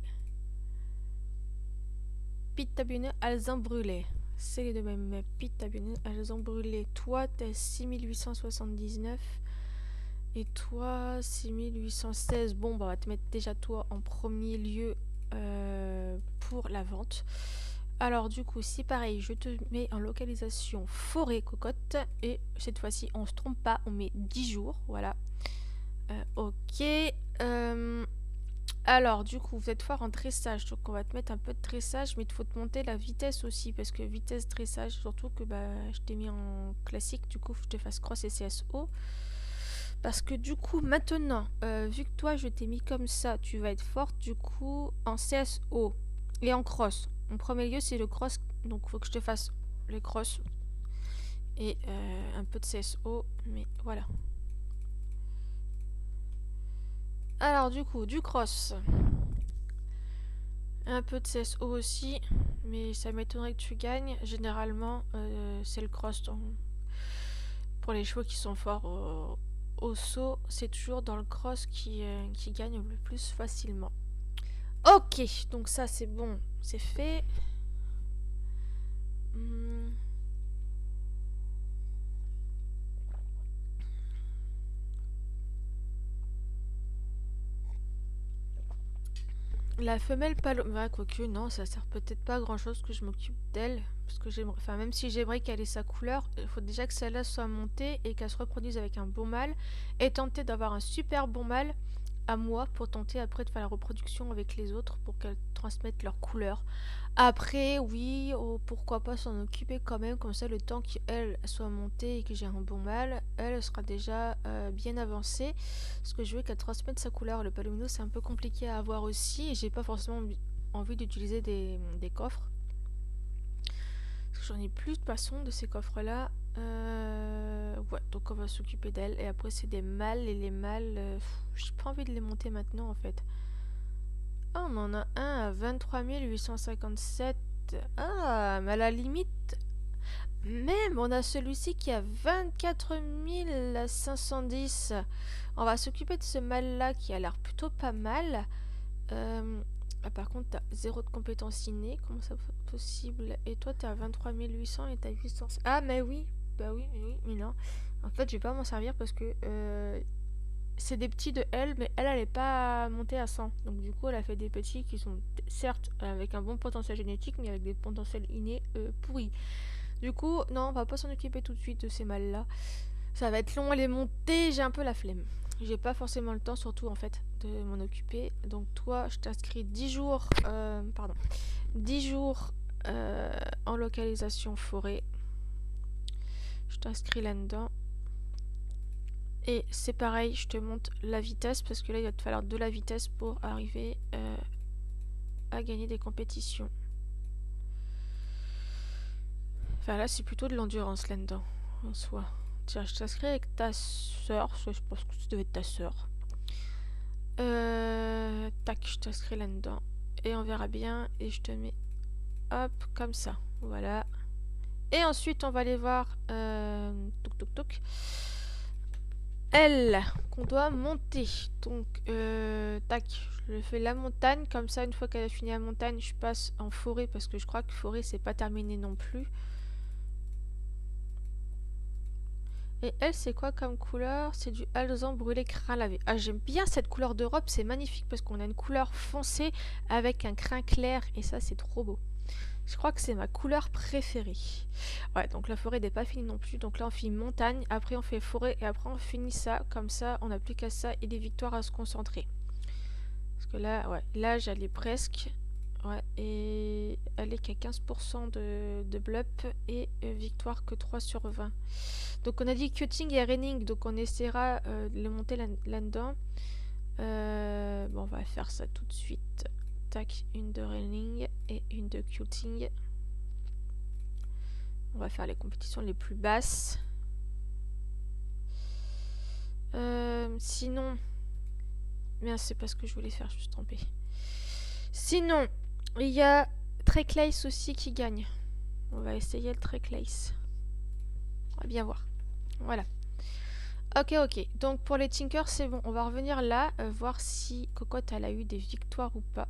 Pitabieno alezan brûlé. C'est les deux mêmes. Pitabieno alezan brûlé. Toi, t'es 6879. Et toi, 6816. Bon, bah, on va te mettre déjà toi en premier lieu pour la vente. Alors, du coup, c'est pareil. Je te mets en localisation forêt cocotte. Et cette fois-ci, on se trompe pas. On met 10 jours. Voilà. Ok. Alors, du coup, vous êtes fort en dressage. Donc, on va te mettre un peu de dressage. Mais il faut te monter la vitesse aussi. Parce que vitesse dressage, surtout que bah, je t'ai mis en classique. Du coup, faut que je te fasse cross et CSO. Parce que du coup, maintenant, vu que toi, je t'ai mis comme ça, tu vas être forte, du coup, en CSO et en cross. En premier lieu, c'est le cross, donc il faut que je te fasse le cross et un peu de CSO, mais voilà. Alors, du coup, du cross. Un peu de CSO aussi, mais ça m'étonnerait que tu gagnes. Généralement, c'est le cross pour les chevaux qui sont forts au saut, c'est toujours dans le cross qui gagne le plus facilement. Ok, donc ça c'est bon, c'est fait. La femelle paloma, quoique non, ça sert peut-être pas à grand chose que je m'occupe d'elle. Parce que j'aimerais, enfin même si j'aimerais qu'elle ait sa couleur, il faut déjà que celle-là soit montée et qu'elle se reproduise avec un bon mâle. Et tenter d'avoir un super bon mâle à moi pour tenter après de faire la reproduction avec les autres pour qu'elles transmettent leur couleur. Après, oui, oh, pourquoi pas s'en occuper quand même, comme ça le temps qu'elle soit montée et que j'ai un bon mâle, elle sera déjà bien avancée. Parce que je veux qu'elle transmette sa couleur. Le palomino c'est un peu compliqué à avoir aussi et j'ai pas forcément envie d'utiliser des coffres. Parce que j'en ai plus de façon de ces coffres là. Ouais, donc on va s'occuper d'elle. Et après c'est des mâles et les mâles, j'ai pas envie de les monter maintenant en fait. Ah, on en a un à 23 857. Ah, mais à la limite, même on a celui-ci qui a 24 510. On va s'occuper de ce mâle-là qui a l'air plutôt pas mal. Ah, par contre, t'as 0 de compétences innées. Comment ça possible? Et toi, t'es à 23 800 et t'as 800. Ah, mais oui. Bah oui, mais non. En fait, je vais pas m'en servir parce que c'est des petits de elle, mais elle est pas montée à 100. Donc du coup, elle a fait des petits qui sont certes avec un bon potentiel génétique, mais avec des potentiels innés pourris. Du coup, non, on va pas s'en occuper tout de suite de ces mâles-là. Ça va être long à les monter, j'ai un peu la flemme. J'ai pas forcément le temps, surtout en fait, de m'en occuper. Donc toi, je t'inscris 10 jours, 10 jours en localisation forêt. Je t'inscris là-dedans. Et c'est pareil, je te monte la vitesse parce que là il va te falloir de la vitesse pour arriver à gagner des compétitions. Enfin là c'est plutôt de l'endurance là-dedans en soi. Tiens, je t'inscris avec ta soeur, je pense que ça devait être ta soeur. Tac, je t'inscris là-dedans. Et on verra bien. Et je te mets hop, comme ça. Voilà. Et ensuite on va aller voir touk touk touk. L qu'on doit monter. Donc, tac, je fais la montagne. Comme ça, une fois qu'elle a fini la montagne, je passe en forêt parce que je crois que forêt, c'est pas terminé non plus. Et elle, c'est quoi comme couleur? C'est du alezan brûlé crin lavé. Ah, j'aime bien cette couleur de robe, c'est magnifique parce qu'on a une couleur foncée avec un crin clair et ça, c'est trop beau. Je crois que c'est ma couleur préférée. Ouais, donc la forêt n'est pas finie non plus. Donc là, on finit montagne, après on fait forêt et après on finit ça. Comme ça, on n'a plus qu'à ça et des victoires à se concentrer. Parce que là, ouais, là, j'allais presque. Ouais, et elle est qu'à 15% de blup et victoire que 3 sur 20. Donc on a dit cutting et raining, donc on essaiera de les monter là-dedans. Bon, on va faire ça tout de suite. Tac, une de raining et une de cutting. On va faire les compétitions les plus basses. Sinon... Merde, c'est pas ce que je voulais faire, je me suis trompée. Sinon, il y a Treclace aussi qui gagne. On va essayer le Treclace. On va bien voir. Voilà. Ok, ok. Donc pour les Tinkers, c'est bon. On va revenir là, voir si Cocotte elle a eu des victoires ou pas.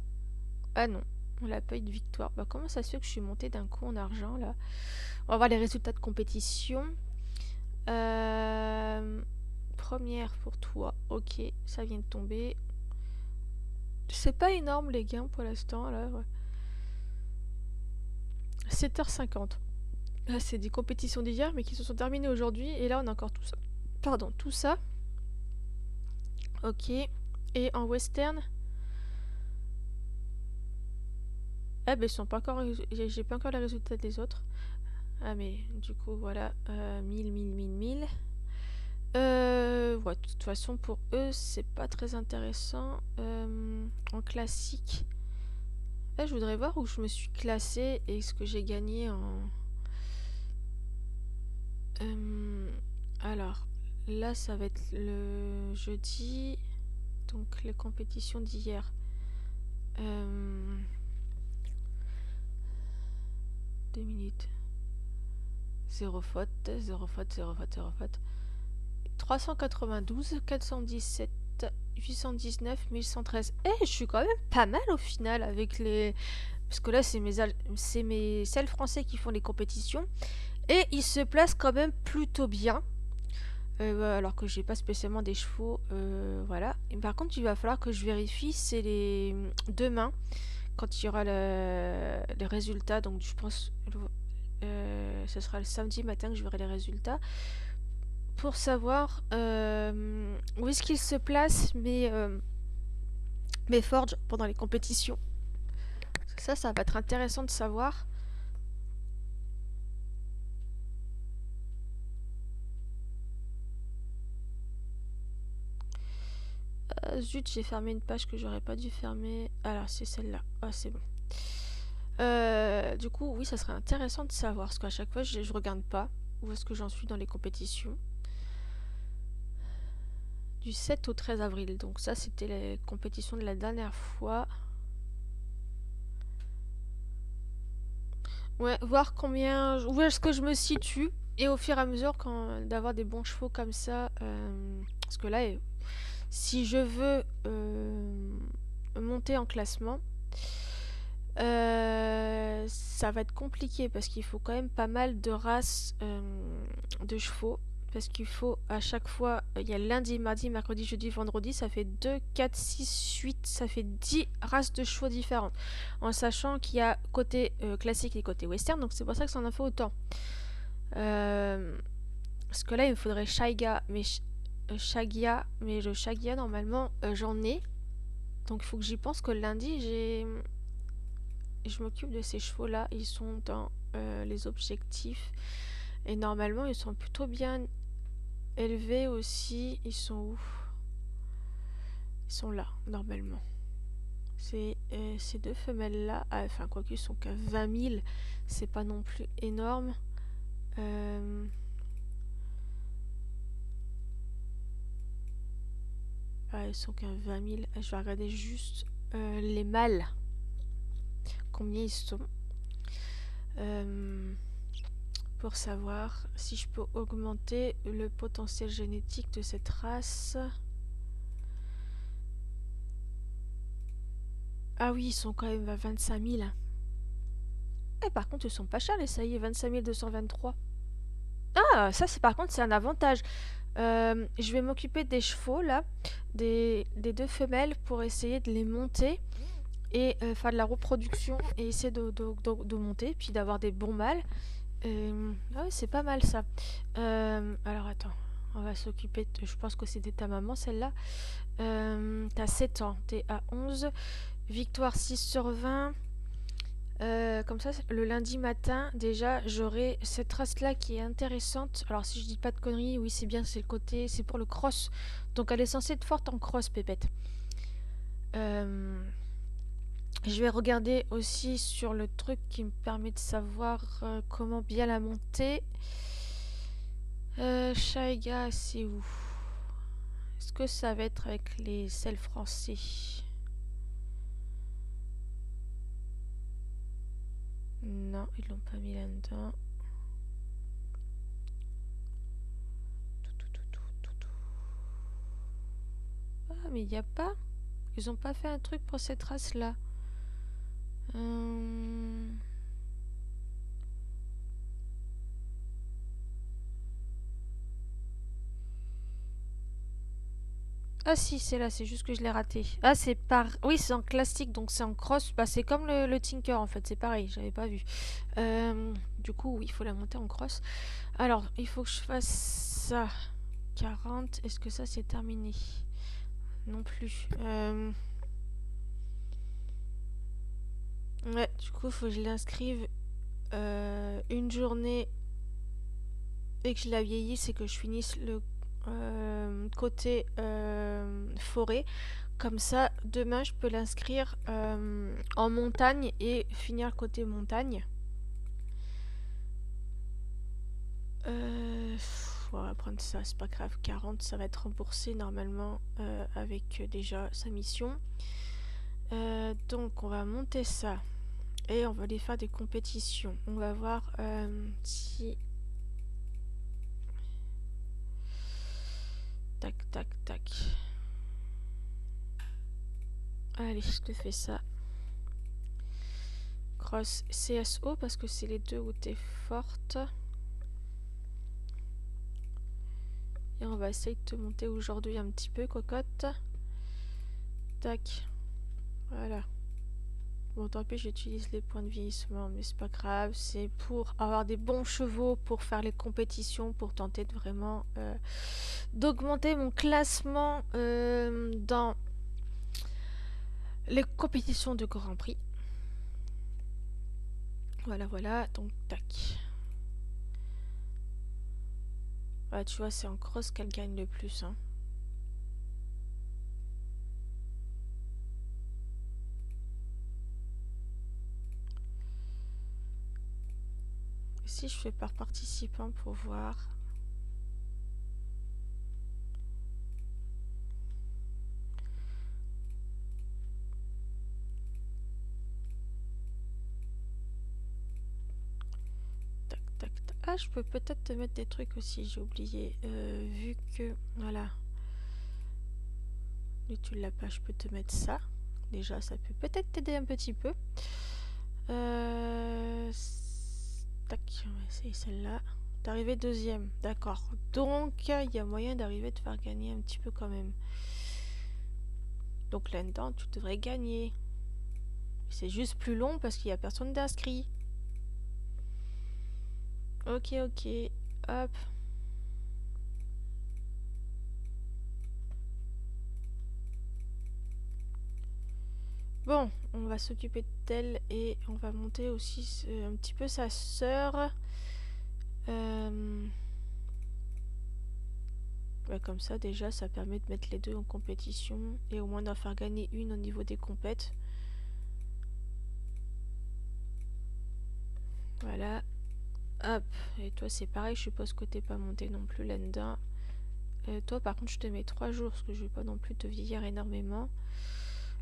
Ah non, on n'a pas eu de victoire. Bah comment ça se fait que je suis montée d'un coup en argent là? On va voir les résultats de compétition. Première pour toi. Ok, ça vient de tomber. C'est pas énorme les gains pour l'instant là. Ouais. 7h50. Là c'est des compétitions d'hier mais qui se sont terminées aujourd'hui. Et là on a encore tout ça. Pardon, tout ça. Ok. Et en western. Ah ben ils sont pas encore. J'ai pas encore les résultats des autres. Ah mais du coup voilà. 1000. Ouais, de toute façon pour eux c'est pas très intéressant. En classique. Là je voudrais voir où je me suis classée et ce que j'ai gagné en. Alors là ça va être le jeudi. Donc les compétitions d'hier. 2 minutes. 0 faute, 0 faute, 0 faute, 0 faute. 392, 417, 819, 1113. Eh, je suis quand même pas mal au final avec les... Parce que là, c'est mes celles français qui font les compétitions. Et ils se placent quand même plutôt bien. Alors que j'ai pas spécialement des chevaux. Voilà. Et par contre, il va falloir que je vérifie, c'est les... Demain, quand il y aura les résultats. Donc je pense... ce sera le samedi matin que je verrai les résultats. Pour savoir où est-ce qu'ils se placent mes forges pendant les compétitions. Ça va être intéressant de savoir. Zut, j'ai fermé une page que j'aurais pas dû fermer. Alors, c'est celle-là. Ah, c'est bon. Du coup, oui, ça serait intéressant de savoir, parce qu'à chaque fois, je regarde pas où est-ce que j'en suis dans les compétitions. Du 7 au 13 avril. Donc ça, c'était les compétitions de la dernière fois. Ouais, voir combien... Où est-ce que je me situe. Et au fur et à mesure, d'avoir des bons chevaux comme ça... parce que là, si je veux monter en classement... ça va être compliqué parce qu'il faut quand même pas mal de races de chevaux. Parce qu'il faut à chaque fois, il y a lundi, mardi, mercredi, jeudi, vendredi, ça fait 2, 4, 6, 8, ça fait 10 races de chevaux différentes. En sachant qu'il y a côté classique et côté western, donc c'est pour ça que ça en a fait autant. Parce que là, il me faudrait Shagia, mais le Shagia, normalement, j'en ai. Donc il faut que j'y pense que lundi, je m'occupe de ces chevaux-là. Ils sont dans les objectifs. Et normalement, ils sont plutôt bien élevés aussi. Ils sont où? Ils sont là, normalement. Ces deux femelles-là, enfin, quoique, ils sont qu'à 20 000. C'est pas non plus énorme. Ils sont qu'à 20 000. Je vais regarder juste les mâles. Combien ils sont. pour savoir si je peux augmenter le potentiel génétique de cette race. Ah oui, ils sont quand même à 25 000. Et par contre, ils sont pas chers les saillies, 25 223. Ah, ça c'est par contre c'est un avantage. Je vais m'occuper des chevaux là, des deux femelles pour essayer de les monter et faire de la reproduction et essayer de monter, puis d'avoir des bons mâles. Ouais, c'est pas mal ça. Alors attends, on va s'occuper, je pense que c'était ta maman celle-là. T'as 7 ans, t'es à 11, victoire 6 sur 20. Comme ça, le lundi matin, déjà, j'aurai cette race-là qui est intéressante. Alors, si je dis pas de conneries, oui, c'est bien, c'est le côté, c'est pour le cross. Donc, elle est censée être forte en cross, Pépette. Je vais regarder aussi sur le truc qui me permet de savoir comment bien la monter. Shaiga, c'est où? Est-ce que ça va être avec les selles français? Non, ils l'ont pas mis là-dedans. Ah, mais il n'y a pas. Ils ont pas fait un truc pour cette race-là. Ah si, c'est là, c'est juste que je l'ai raté. Ah, c'est par... Oui, c'est en classique, donc c'est en cross. Bah, c'est comme le Tinker, en fait, c'est pareil, j'avais pas vu. Du coup, oui, il faut la monter en cross. Alors, il faut que je fasse ça. 40, est-ce que ça, c'est terminé? Non plus. Ouais, du coup, il faut que je l'inscrive une journée et que je la vieillisse et que je finisse le côté forêt. Comme ça, demain, je peux l'inscrire en montagne et finir le côté montagne. On va prendre ça, c'est pas grave. 40, ça va être remboursé normalement avec déjà sa mission. Donc, on va monter ça. Et on va aller faire des compétitions. On va voir si... Tac, tac, tac. Allez, je te fais ça. Cross CSO parce que c'est les deux où t'es forte. Et on va essayer de te monter aujourd'hui un petit peu, cocotte. Tac. Voilà. Bon, tant pis, j'utilise les points de vieillissement, mais c'est pas grave. C'est pour avoir des bons chevaux, pour faire les compétitions, pour tenter de vraiment d'augmenter mon classement dans les compétitions de Grand Prix. Voilà, voilà. Donc, tac. Ah, tu vois, c'est en cross qu'elle gagne le plus, hein. Si je fais par participant pour voir. Tac, tac, tac. Ah, je peux peut-être te mettre des trucs aussi, j'ai oublié. Vu que... Voilà. Et tu l'as pas, je peux te mettre ça. Déjà, ça peut peut-être t'aider un petit peu. Tac, on va essayer celle-là. D'arriver deuxième, d'accord. Donc, il y a moyen d'arriver de faire gagner un petit peu quand même. Donc là-dedans, tu devrais gagner. C'est juste plus long parce qu'il n'y a personne d'inscrit. Ok, ok. Hop. Bon, on va s'occuper d'elle et on va monter aussi un petit peu sa sœur. Ouais, comme ça, déjà, ça permet de mettre les deux en compétition et au moins d'en faire gagner une au niveau des compètes. Voilà. Hop. Et toi, c'est pareil, je suppose que t'es pas monté non plus là-dedans. Toi, par contre, je te mets 3 jours parce que je vais pas non plus te vieillir énormément.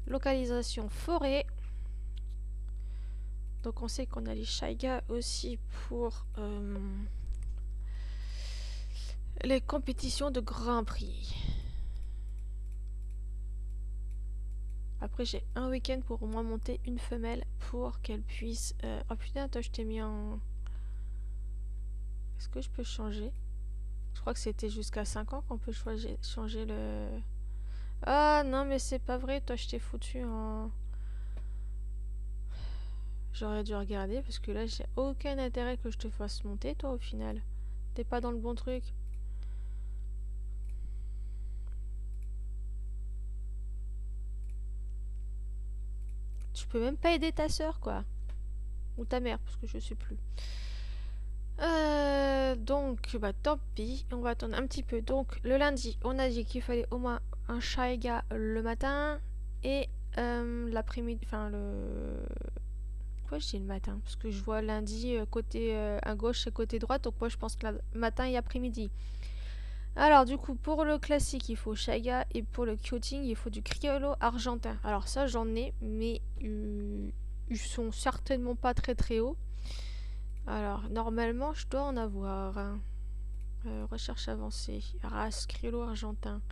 Localisation forêt. Donc on sait qu'on a les Chaiga aussi pour les compétitions de Grand Prix. Après j'ai un week-end pour au moins monter une femelle pour qu'elle puisse... Oh putain, toi je t'ai mis en... Est-ce que je peux changer? Je crois que c'était jusqu'à 5 ans qu'on peut changer le... Ah non mais c'est pas vrai, toi je t'ai foutu en... J'aurais dû regarder parce que là j'ai aucun intérêt que je te fasse monter toi au final. T'es pas dans le bon truc. Tu peux même pas aider ta soeur quoi. Ou ta mère parce que je sais plus. Donc bah tant pis, on va attendre un petit peu. Donc le lundi on a dit qu'il fallait au moins un Chaiga le matin et l'après-midi, enfin le... Pourquoi je dis le matin? Parce que je vois lundi côté à gauche et côté droite, donc moi je pense que matin et après-midi. Alors du coup pour le classique il faut Chaiga et pour le Kyuting il faut du Criollo argentin. Alors ça j'en ai mais ils sont certainement pas très très hauts. Alors normalement je dois en avoir. Recherche avancée, race Criollo argentin.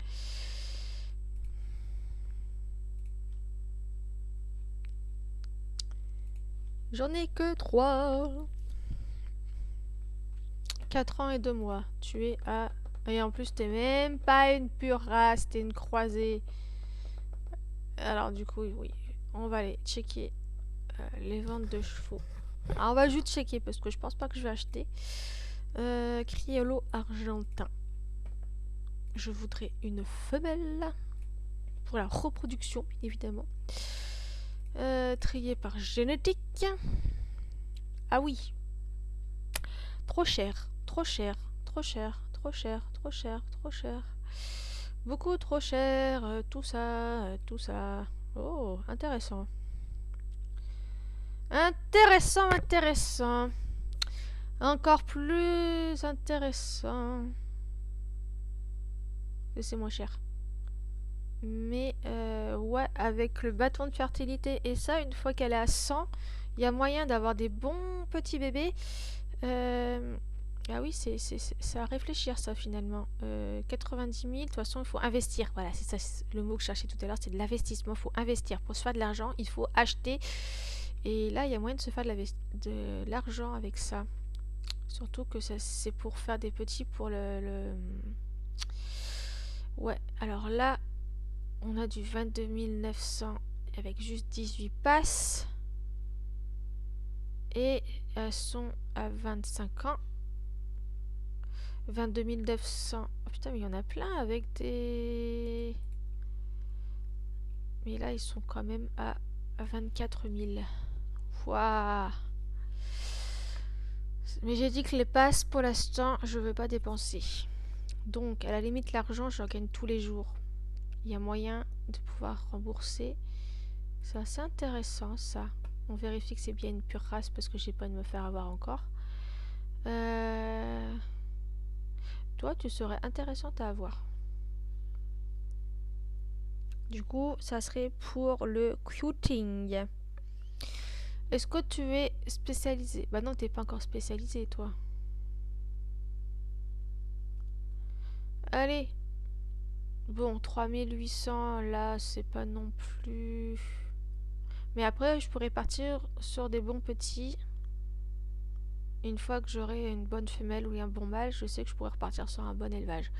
J'en ai que 3. 4 ans et 2 mois. Tu es à... Et en plus, t'es même pas une pure race, t'es une croisée. Alors du coup, oui, on va aller checker les ventes de chevaux. Alors, on va juste checker parce que je pense pas que je vais acheter. Criollo argentin. Je voudrais une femelle pour la reproduction, évidemment. Triée par génétique. Ah oui, trop cher, trop cher, trop cher, trop cher, trop cher, trop cher. Beaucoup trop cher, tout ça, tout ça. Oh, intéressant. Intéressant, intéressant. Encore plus intéressant. Et c'est moins cher. Mais ouais, avec le bâton de fertilité et ça, une fois qu'elle est à 100, il y a moyen d'avoir des bons petits bébés. Ah oui, c'est à réfléchir ça finalement. 90 000, de toute façon il faut investir. Voilà, c'est ça le mot que je cherchais tout à l'heure, c'est de l'investissement. Il faut investir. Pour se faire de l'argent, il faut acheter. Et là, il y a moyen de se faire de l'argent avec ça. Surtout que c'est pour faire des petits pour le... Ouais, alors là, on a du 22 900 avec juste 18 passes. Et elles sont à 25 ans. 22 900. Oh putain, mais il y en a plein avec des... Mais là, ils sont quand même à 24 000. Waouh. Mais j'ai dit que les passes, pour l'instant, je veux pas dépenser. Donc, à la limite, l'argent, j'en gagne tous les jours. Il y a moyen de pouvoir rembourser. C'est assez intéressant, ça. On vérifie que c'est bien une pure race parce que j'ai pas de me faire avoir encore. Toi, tu serais intéressante à avoir. Du coup, ça serait pour le Kyuting. Est-ce que tu es spécialisé? Bah non, t'es pas encore spécialisé, toi. Allez. Bon, 3800, là, c'est pas non plus... Mais après, je pourrais partir sur des bons petits. Une fois que j'aurai une bonne femelle ou un bon mâle, je sais que je pourrais repartir sur un bon élevage.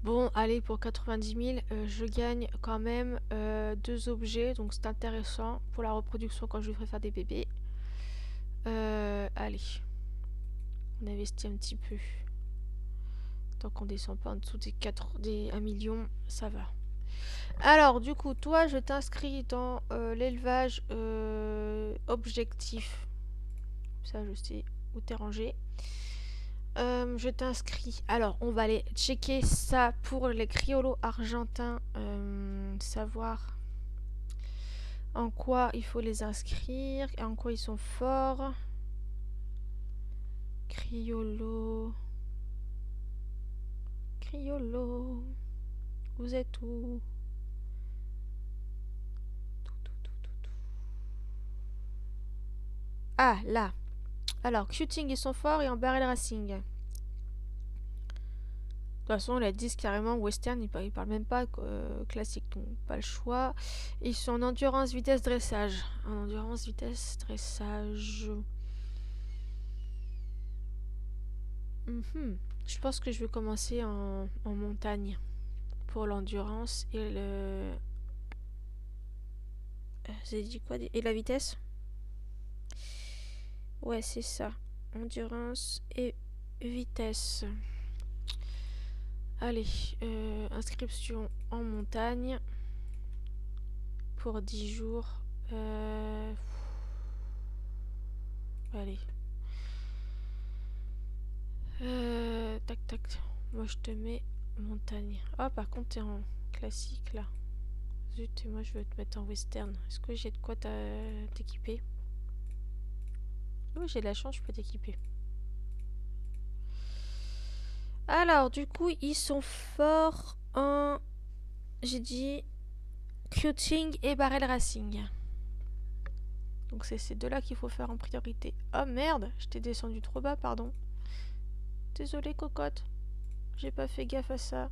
Bon, allez, pour 90 000, je gagne quand même 2 objets, donc c'est intéressant pour la reproduction quand je vais faire des bébés. Allez, on investit un petit peu. Tant qu'on descend pas en dessous des 1 million, ça va. Alors, du coup, toi, je t'inscris dans l'élevage objectif. Ça, je sais où t'es rangé. Je t'inscris. Alors, on va aller checker ça pour les criollos argentins. Savoir en quoi il faut les inscrire et en quoi ils sont forts. Criollo. Criollo. Vous êtes où? Ah, là. Alors, shooting, ils sont forts et en barrel racing. De toute façon, la 10 carrément western, ils parlent même pas classique, donc pas le choix. Ils sont en endurance, vitesse, dressage. En endurance, vitesse, dressage. Je pense que je vais commencer en montagne pour l'endurance et le. J'ai dit quoi? Et la vitesse? Ouais, c'est ça. Endurance et vitesse. Allez, inscription en montagne pour 10 jours. Allez. Tac, tac. Moi, je te mets montagne. Ah, par contre, t'es en classique, là. Zut, et moi, je veux te mettre en western. Est-ce que j'ai de quoi t'équiper? Oui, j'ai de la chance, je peux t'équiper. Alors, du coup, ils sont forts en... J'ai dit... Shooting et barrel racing. Donc c'est ces deux-là qu'il faut faire en priorité. Oh merde, je t'ai descendu trop bas, pardon. Désolée, cocotte. J'ai pas fait gaffe à ça.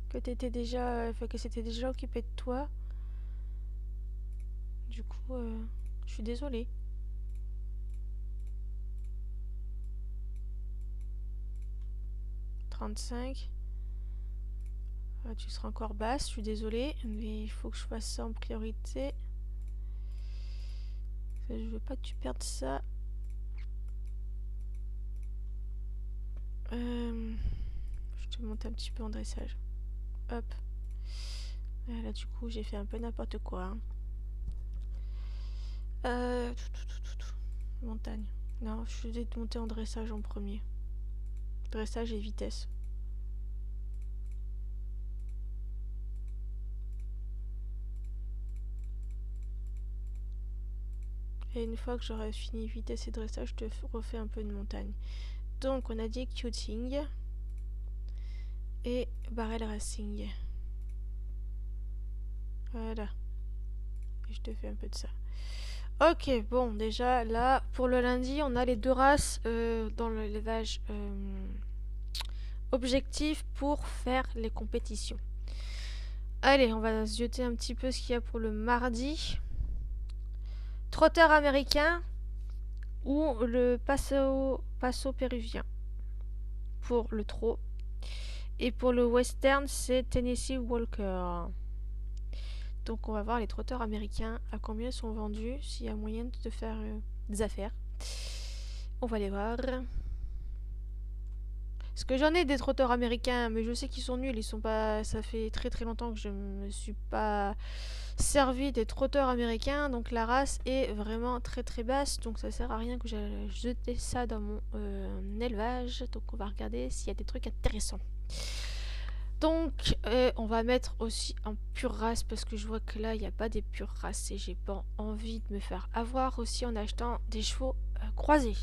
Que t'étais déjà... que c'était déjà occupé de toi. Du coup, je suis désolée. « 35. Tu seras encore basse, je suis désolée. Mais il faut que je fasse ça en priorité. Je veux pas que tu perdes ça. Je te monte un petit peu en dressage. Hop. Là, du coup, j'ai fait un peu n'importe quoi. Hein. Montagne. Non, je vais te monter en dressage en premier. Dressage et vitesse. Et une fois que j'aurai fini vitesse et dressage, je te refais un peu de montagne. Donc, on a dit shooting et barrel racing. Voilà. Et je te fais un peu de ça. Ok, bon, déjà, là, pour le lundi, on a les deux races dans le l'élevage objectif pour faire les compétitions. Allez, on va se jeter un petit peu ce qu'il y a pour le mardi. Trotteur américain ou le passo péruvien pour le trot. Et pour le western, c'est Tennessee Walker. Donc on va voir les trotteurs américains, à combien ils sont vendus, s'il y a moyen de faire des affaires. On va les voir. Parce que j'en ai des trotteurs américains, mais je sais qu'ils sont nuls, ils sont pas. Ça fait très très longtemps que je me suis pas servi des trotteurs américains, donc la race est vraiment très très basse, donc ça sert à rien que j'aille jeter ça dans mon élevage. Donc on va regarder s'il y a des trucs intéressants. Donc on va mettre aussi en pure race parce que je vois que là il n'y a pas des pures races et j'ai pas envie de me faire avoir aussi en achetant des chevaux croisés.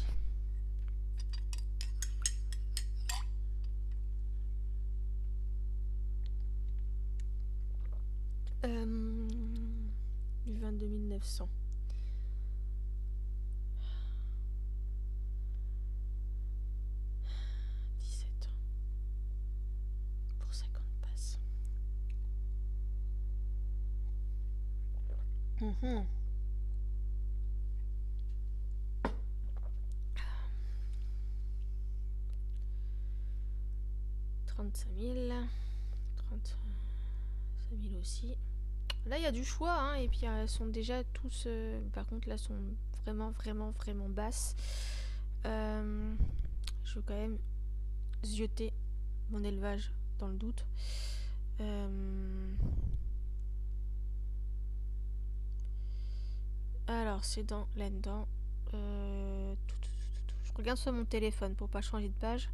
Du 22 900. Pour 50 passes. 35 000. 35 000 aussi. Là, il y a du choix, hein, et puis elles sont déjà tous... par contre, là, sont vraiment, vraiment, vraiment basses. Je veux quand même zioter mon élevage dans le doute. Alors, c'est dans là-dedans. Je regarde sur mon téléphone pour pas changer de page.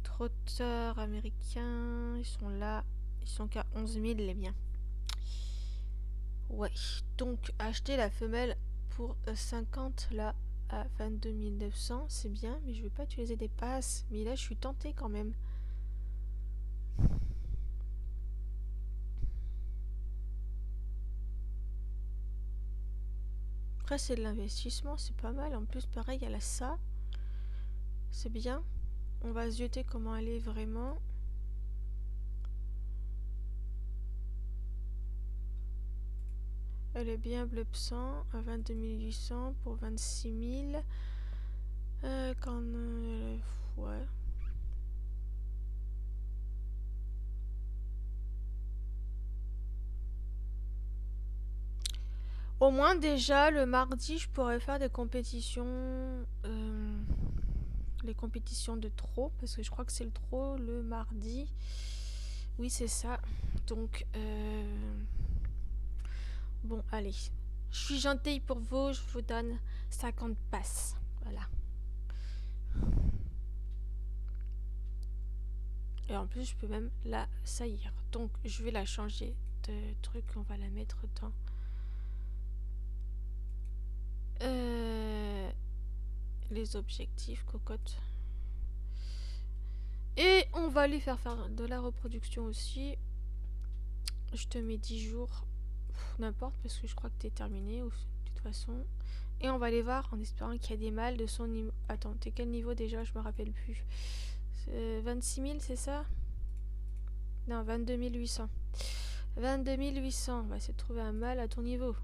Trotteurs américains, ils sont là. Ils sont qu'à 11 000 les miens. Ouais, donc acheter la femelle pour 50 là à 22 900, c'est bien, mais je veux pas utiliser des passes. Mais là, je suis tentée quand même. Après, c'est de l'investissement, c'est pas mal. En plus, pareil, elle a ça. C'est bien. On va se jeter comment elle est vraiment. Elle est bien bleu 100 à 22 800 pour 26 000. Ouais. Au moins déjà le mardi je pourrais faire des compétitions. Les compétitions de trot. Parce que je crois que c'est le trot le mardi. Oui c'est ça. Donc bon allez. Je suis gentille pour vous, je vous donne 50 passes. Voilà. Et en plus je peux même la saillir. Donc je vais la changer de truc. On va la mettre dans... les objectifs, cocotte. Et on va lui faire de la reproduction aussi. Je te mets 10 jours. N'importe, parce que je crois que t'es terminé, de toute façon. Et on va aller voir en espérant qu'il y a des mâles de son niveau. Attends, t'es quel niveau déjà? Je me rappelle plus. 26 000, c'est ça? Non, 22 800. 22 800. On va essayer de trouver un mâle à ton niveau.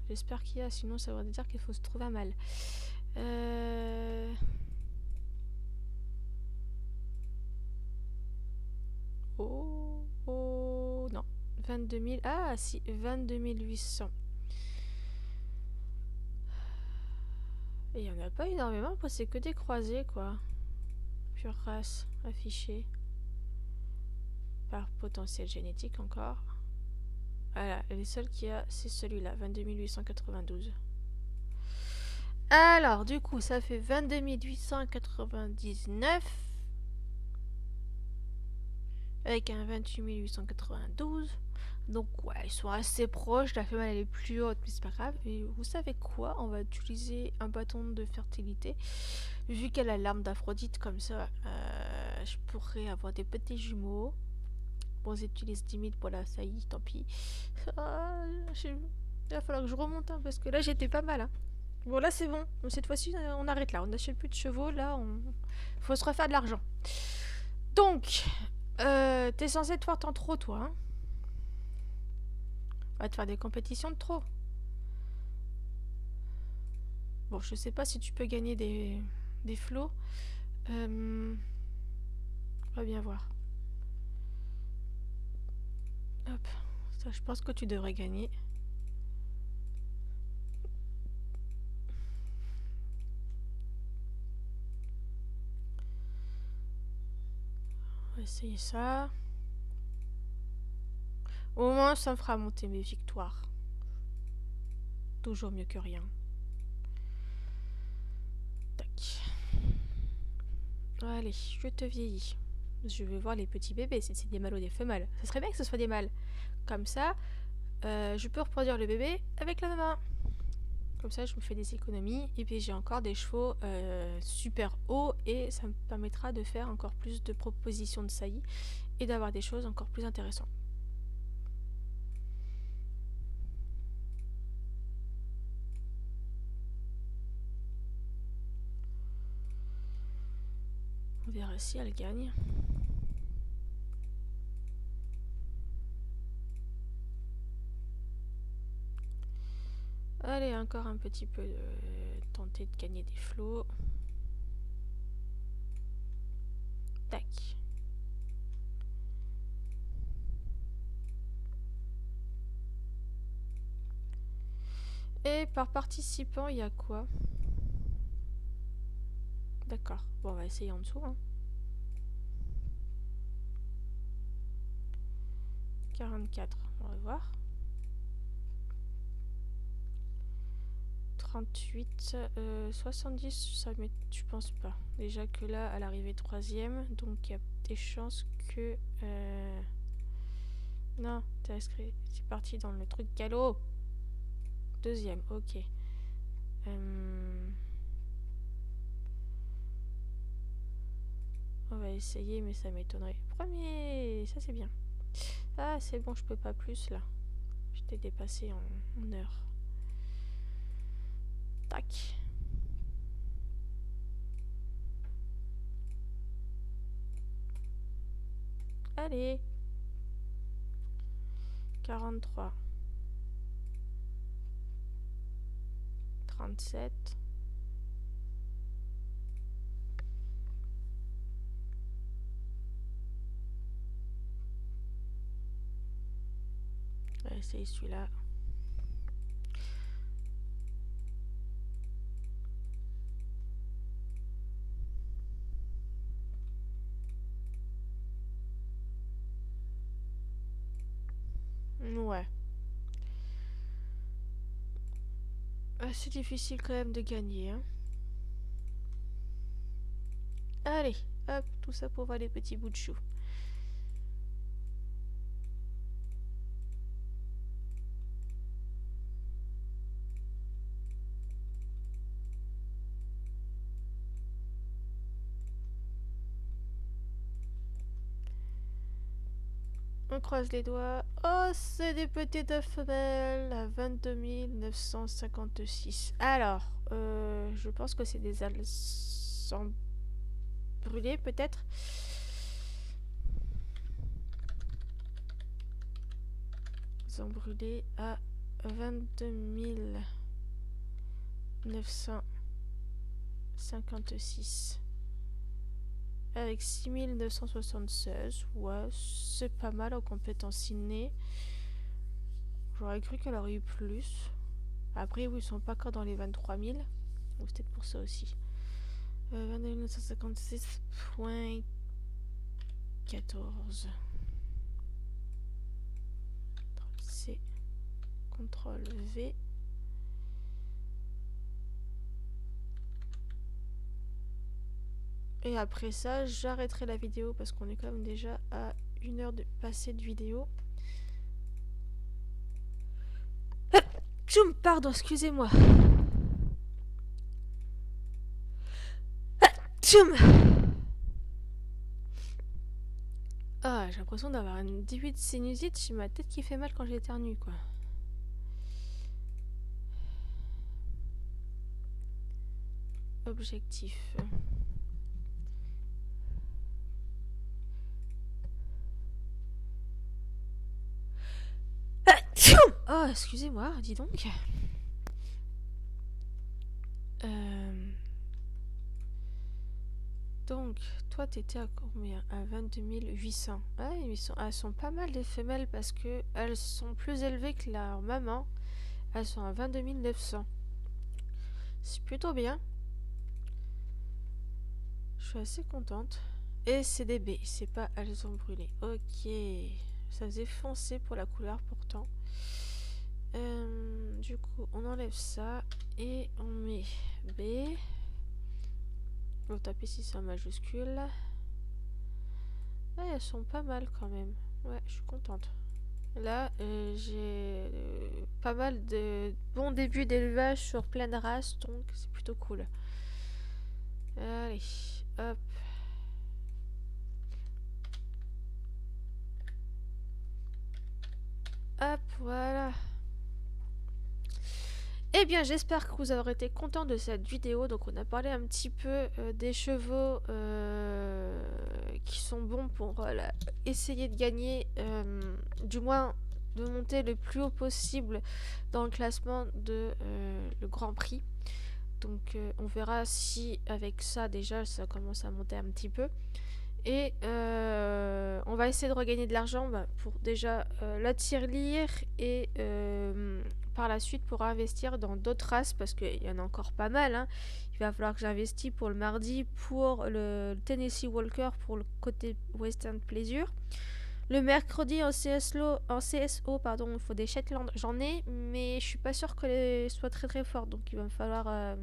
J'espère qu'il y a, sinon ça veut dire qu'il faut se trouver un mâle. Oh, non. 22 000. Ah, si, 22 800. Et il n'y en a pas énormément, parce que c'est que des croisés, quoi. Pure race, affichée. Par potentiel génétique encore. Voilà, les seuls qu'il y a, c'est celui-là, 22 892. Alors, du coup, ça fait 22 899. Avec un 28 892. Donc, ouais, ils sont assez proches. La femelle, elle est plus haute, mais c'est pas grave. Et vous savez quoi? On va utiliser un bâton de fertilité. Vu qu'elle a l'arme d'Aphrodite, comme ça, je pourrais avoir des petits jumeaux. Bon, j'utilise 10 000 pour la saillie, tant pis. Il va falloir que je remonte, hein, parce que là, j'étais pas mal. Hein. Bon, là, c'est bon. Cette fois-ci, on arrête là. On n'achète plus de chevaux. Là, faut se refaire de l'argent. Donc, t'es censé te faire en trop, toi. Hein. On va te faire des compétitions de trop. Bon, je sais pas si tu peux gagner des flots. On va bien voir. Hop. Ça, je pense que tu devrais gagner. On va essayer ça. Au moins, ça me fera monter mes victoires. Toujours mieux que rien. Tac. Allez, je te vieillis. Je vais voir les petits bébés, si c'est des mâles ou des femelles. Ça serait bien que ce soit des mâles. Comme ça, je peux reproduire le bébé avec la maman. Comme ça, je me fais des économies. Et puis, j'ai encore des chevaux super hauts. Et ça me permettra de faire encore plus de propositions de saillie. Et d'avoir des choses encore plus intéressantes. On verra si elle gagne. Allez, encore un petit peu tenter de gagner des flots. Tac. Et par participant, il y a quoi? D'accord. Bon, on va essayer en dessous. Hein. 44. On va voir. 38. 70, ça met, je pense pas. Déjà que là, elle arrivait 3ème. Donc, il y a des chances que... Non, t'es inscrit. C'est parti dans le truc galop. 2ème, ok. On va essayer, mais ça m'étonnerait. 1er, ça c'est bien. Ah, c'est bon, je peux pas plus là. Je t'ai dépassé en heure. Tac. Allez. 43. 37. On va essayer celui-là. Ouais. C'est difficile quand même de gagner, hein. Allez, hop, tout ça pour voir les petits bouts de chou. On croise les doigts. Oh, c'est des petites femelles à 22 956. Alors, je pense que c'est des alezans brûlés, peut-être. Alezans brûlés à 22 956. Avec 6976, ouais, c'est pas mal en compétences innées. J'aurais cru qu'elle aurait eu plus. Après, oui, ils sont pas encore dans les 23 000. Donc, c'est peut-être pour ça aussi. 22 956.14. C. CTRL V. Et après ça, j'arrêterai la vidéo parce qu'on est quand même déjà à 1 heure de passée de vidéo. Tchoum, pardon, excusez-moi. Tchoum. Ah, j'ai l'impression d'avoir un début de sinusite. J'ai ma tête qui fait mal quand j'éternue, quoi. Objectif. Oh, excusez-moi, dis donc. Donc, toi, t'étais à combien? À 22 800. Ouais, elles sont pas mal les femelles parce que elles sont plus élevées que leur maman. Elles sont à 22 900. C'est plutôt bien. Je suis assez contente. Et c'est des baies, c'est pas elles ont brûlé. Ok. Ça faisait foncé pour la couleur pourtant. Du coup, on enlève ça et on met B. On va taper si c'est en majuscule. Ouais, elles sont pas mal quand même. Ouais, je suis contente. Là, j'ai pas mal de bons débuts d'élevage sur pleine race, donc c'est plutôt cool. Allez, hop. Hop, voilà. Eh bien, j'espère que vous aurez été content de cette vidéo. Donc, on a parlé un petit peu des chevaux qui sont bons pour essayer de gagner, du moins de monter le plus haut possible dans le classement de le Grand Prix. Donc, on verra si avec ça, déjà, ça commence à monter un petit peu. Et on va essayer de regagner de l'argent pour déjà la tirelire et par la suite pour investir dans d'autres races parce qu'il y en a encore pas mal, hein. Il va falloir que j'investisse pour le mardi, pour le Tennessee Walker, pour le côté Western Pleasure. Le mercredi en CSO, pardon, il faut des Shetland. J'en ai, mais je suis pas sûre qu'elles soient très très fortes, donc il va me falloir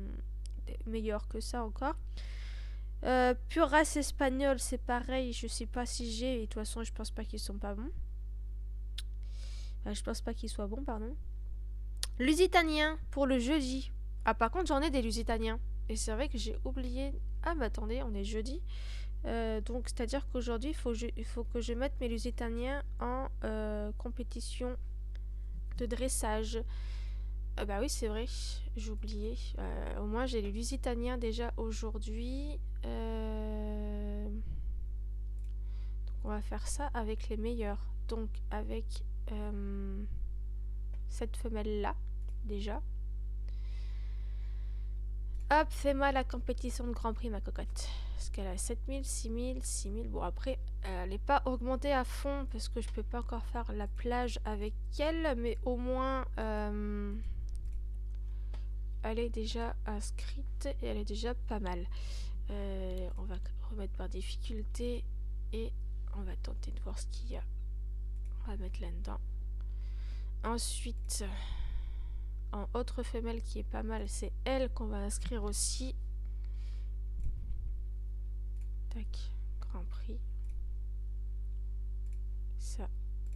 meilleur que ça encore. Pure race espagnole, c'est pareil, je sais pas si j'ai, et de toute façon je pense pas qu'ils sont pas bons. Enfin, je pense pas qu'ils soient bons, pardon. Lusitanien pour le jeudi. Ah, par contre j'en ai des Lusitaniens. Et c'est vrai que j'ai oublié. Ah, mais attendez, on est jeudi. Donc c'est à dire qu'aujourd'hui il faut que je mette mes Lusitaniens en compétition de dressage. Bah oui, c'est vrai, j'ai oublié. Au moins, j'ai le lusitanien déjà aujourd'hui. Donc, on va faire ça avec les meilleurs. Donc, avec cette femelle-là, déjà. Hop, fais-moi la compétition de Grand Prix, ma cocotte. Parce qu'elle a 7000, 6000, 6000. Bon, après, elle n'est pas augmentée à fond parce que je peux pas encore faire la plage avec elle. Mais au moins, elle est déjà inscrite et elle est déjà pas mal. On va remettre par difficulté et on va tenter de voir ce qu'il y a. On va mettre là-dedans. Ensuite, en autre femelle qui est pas mal, c'est elle qu'on va inscrire aussi. Tac, Grand Prix. Ça,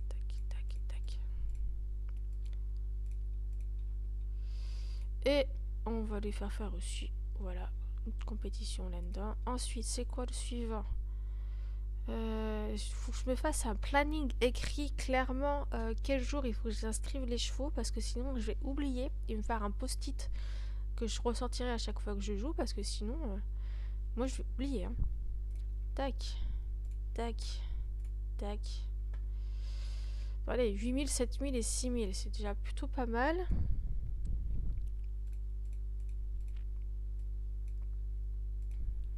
tac, tac, tac. Et on va lui faire faire aussi, voilà, une compétition là-dedans. Ensuite, c'est quoi le suivant? Il faut que je me fasse un planning écrit clairement quel jour il faut que j'inscrive les chevaux parce que sinon je vais oublier et me faire un post-it que je ressortirai à chaque fois que je joue parce que sinon moi je vais oublier. Hein. Tac, tac, tac. Bon, allez, 8000, 7000 et 6000, c'est déjà plutôt pas mal.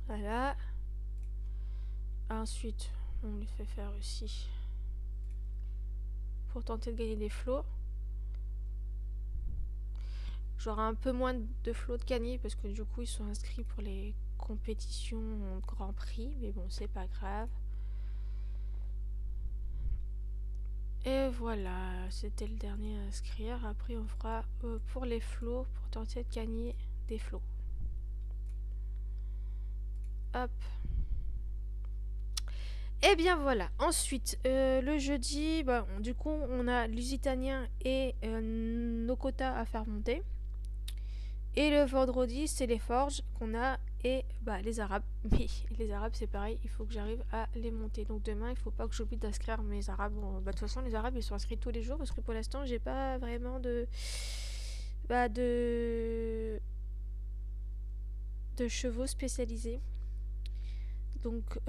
Voilà. Ensuite, on lui fait faire aussi pour tenter de gagner des flots. J'aurai un peu moins de flots de gagner parce que du coup ils sont inscrits pour les compétitions Grand Prix, mais bon c'est pas grave. Et voilà, c'était le dernier à inscrire. Après on fera pour les flots pour tenter de gagner des flots. Hop. Et bien voilà. Ensuite, le jeudi, bah, du coup on a l'usitanien et nos quotas à faire monter. Et le vendredi, c'est les forges qu'on a et bah, les arabes. Mais les arabes, c'est pareil, il faut que j'arrive à les monter. Donc demain, il faut pas que j'oublie d'inscrire mes arabes. Bon, bah, de toute façon, les arabes, ils sont inscrits tous les jours parce que pour l'instant, j'ai pas vraiment de chevaux spécialisés. Donc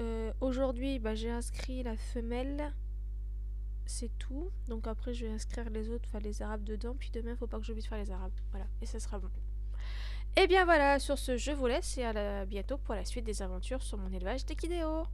aujourd'hui, bah, j'ai inscrit la femelle. C'est tout. Donc après, je vais inscrire les autres, enfin les arabes dedans. Puis demain, il faut pas que j'oublie de faire les arabes. Voilà, et ça sera bon. Et bien voilà, sur ce, je vous laisse et à bientôt pour la suite des aventures sur mon élevage d'équidéo.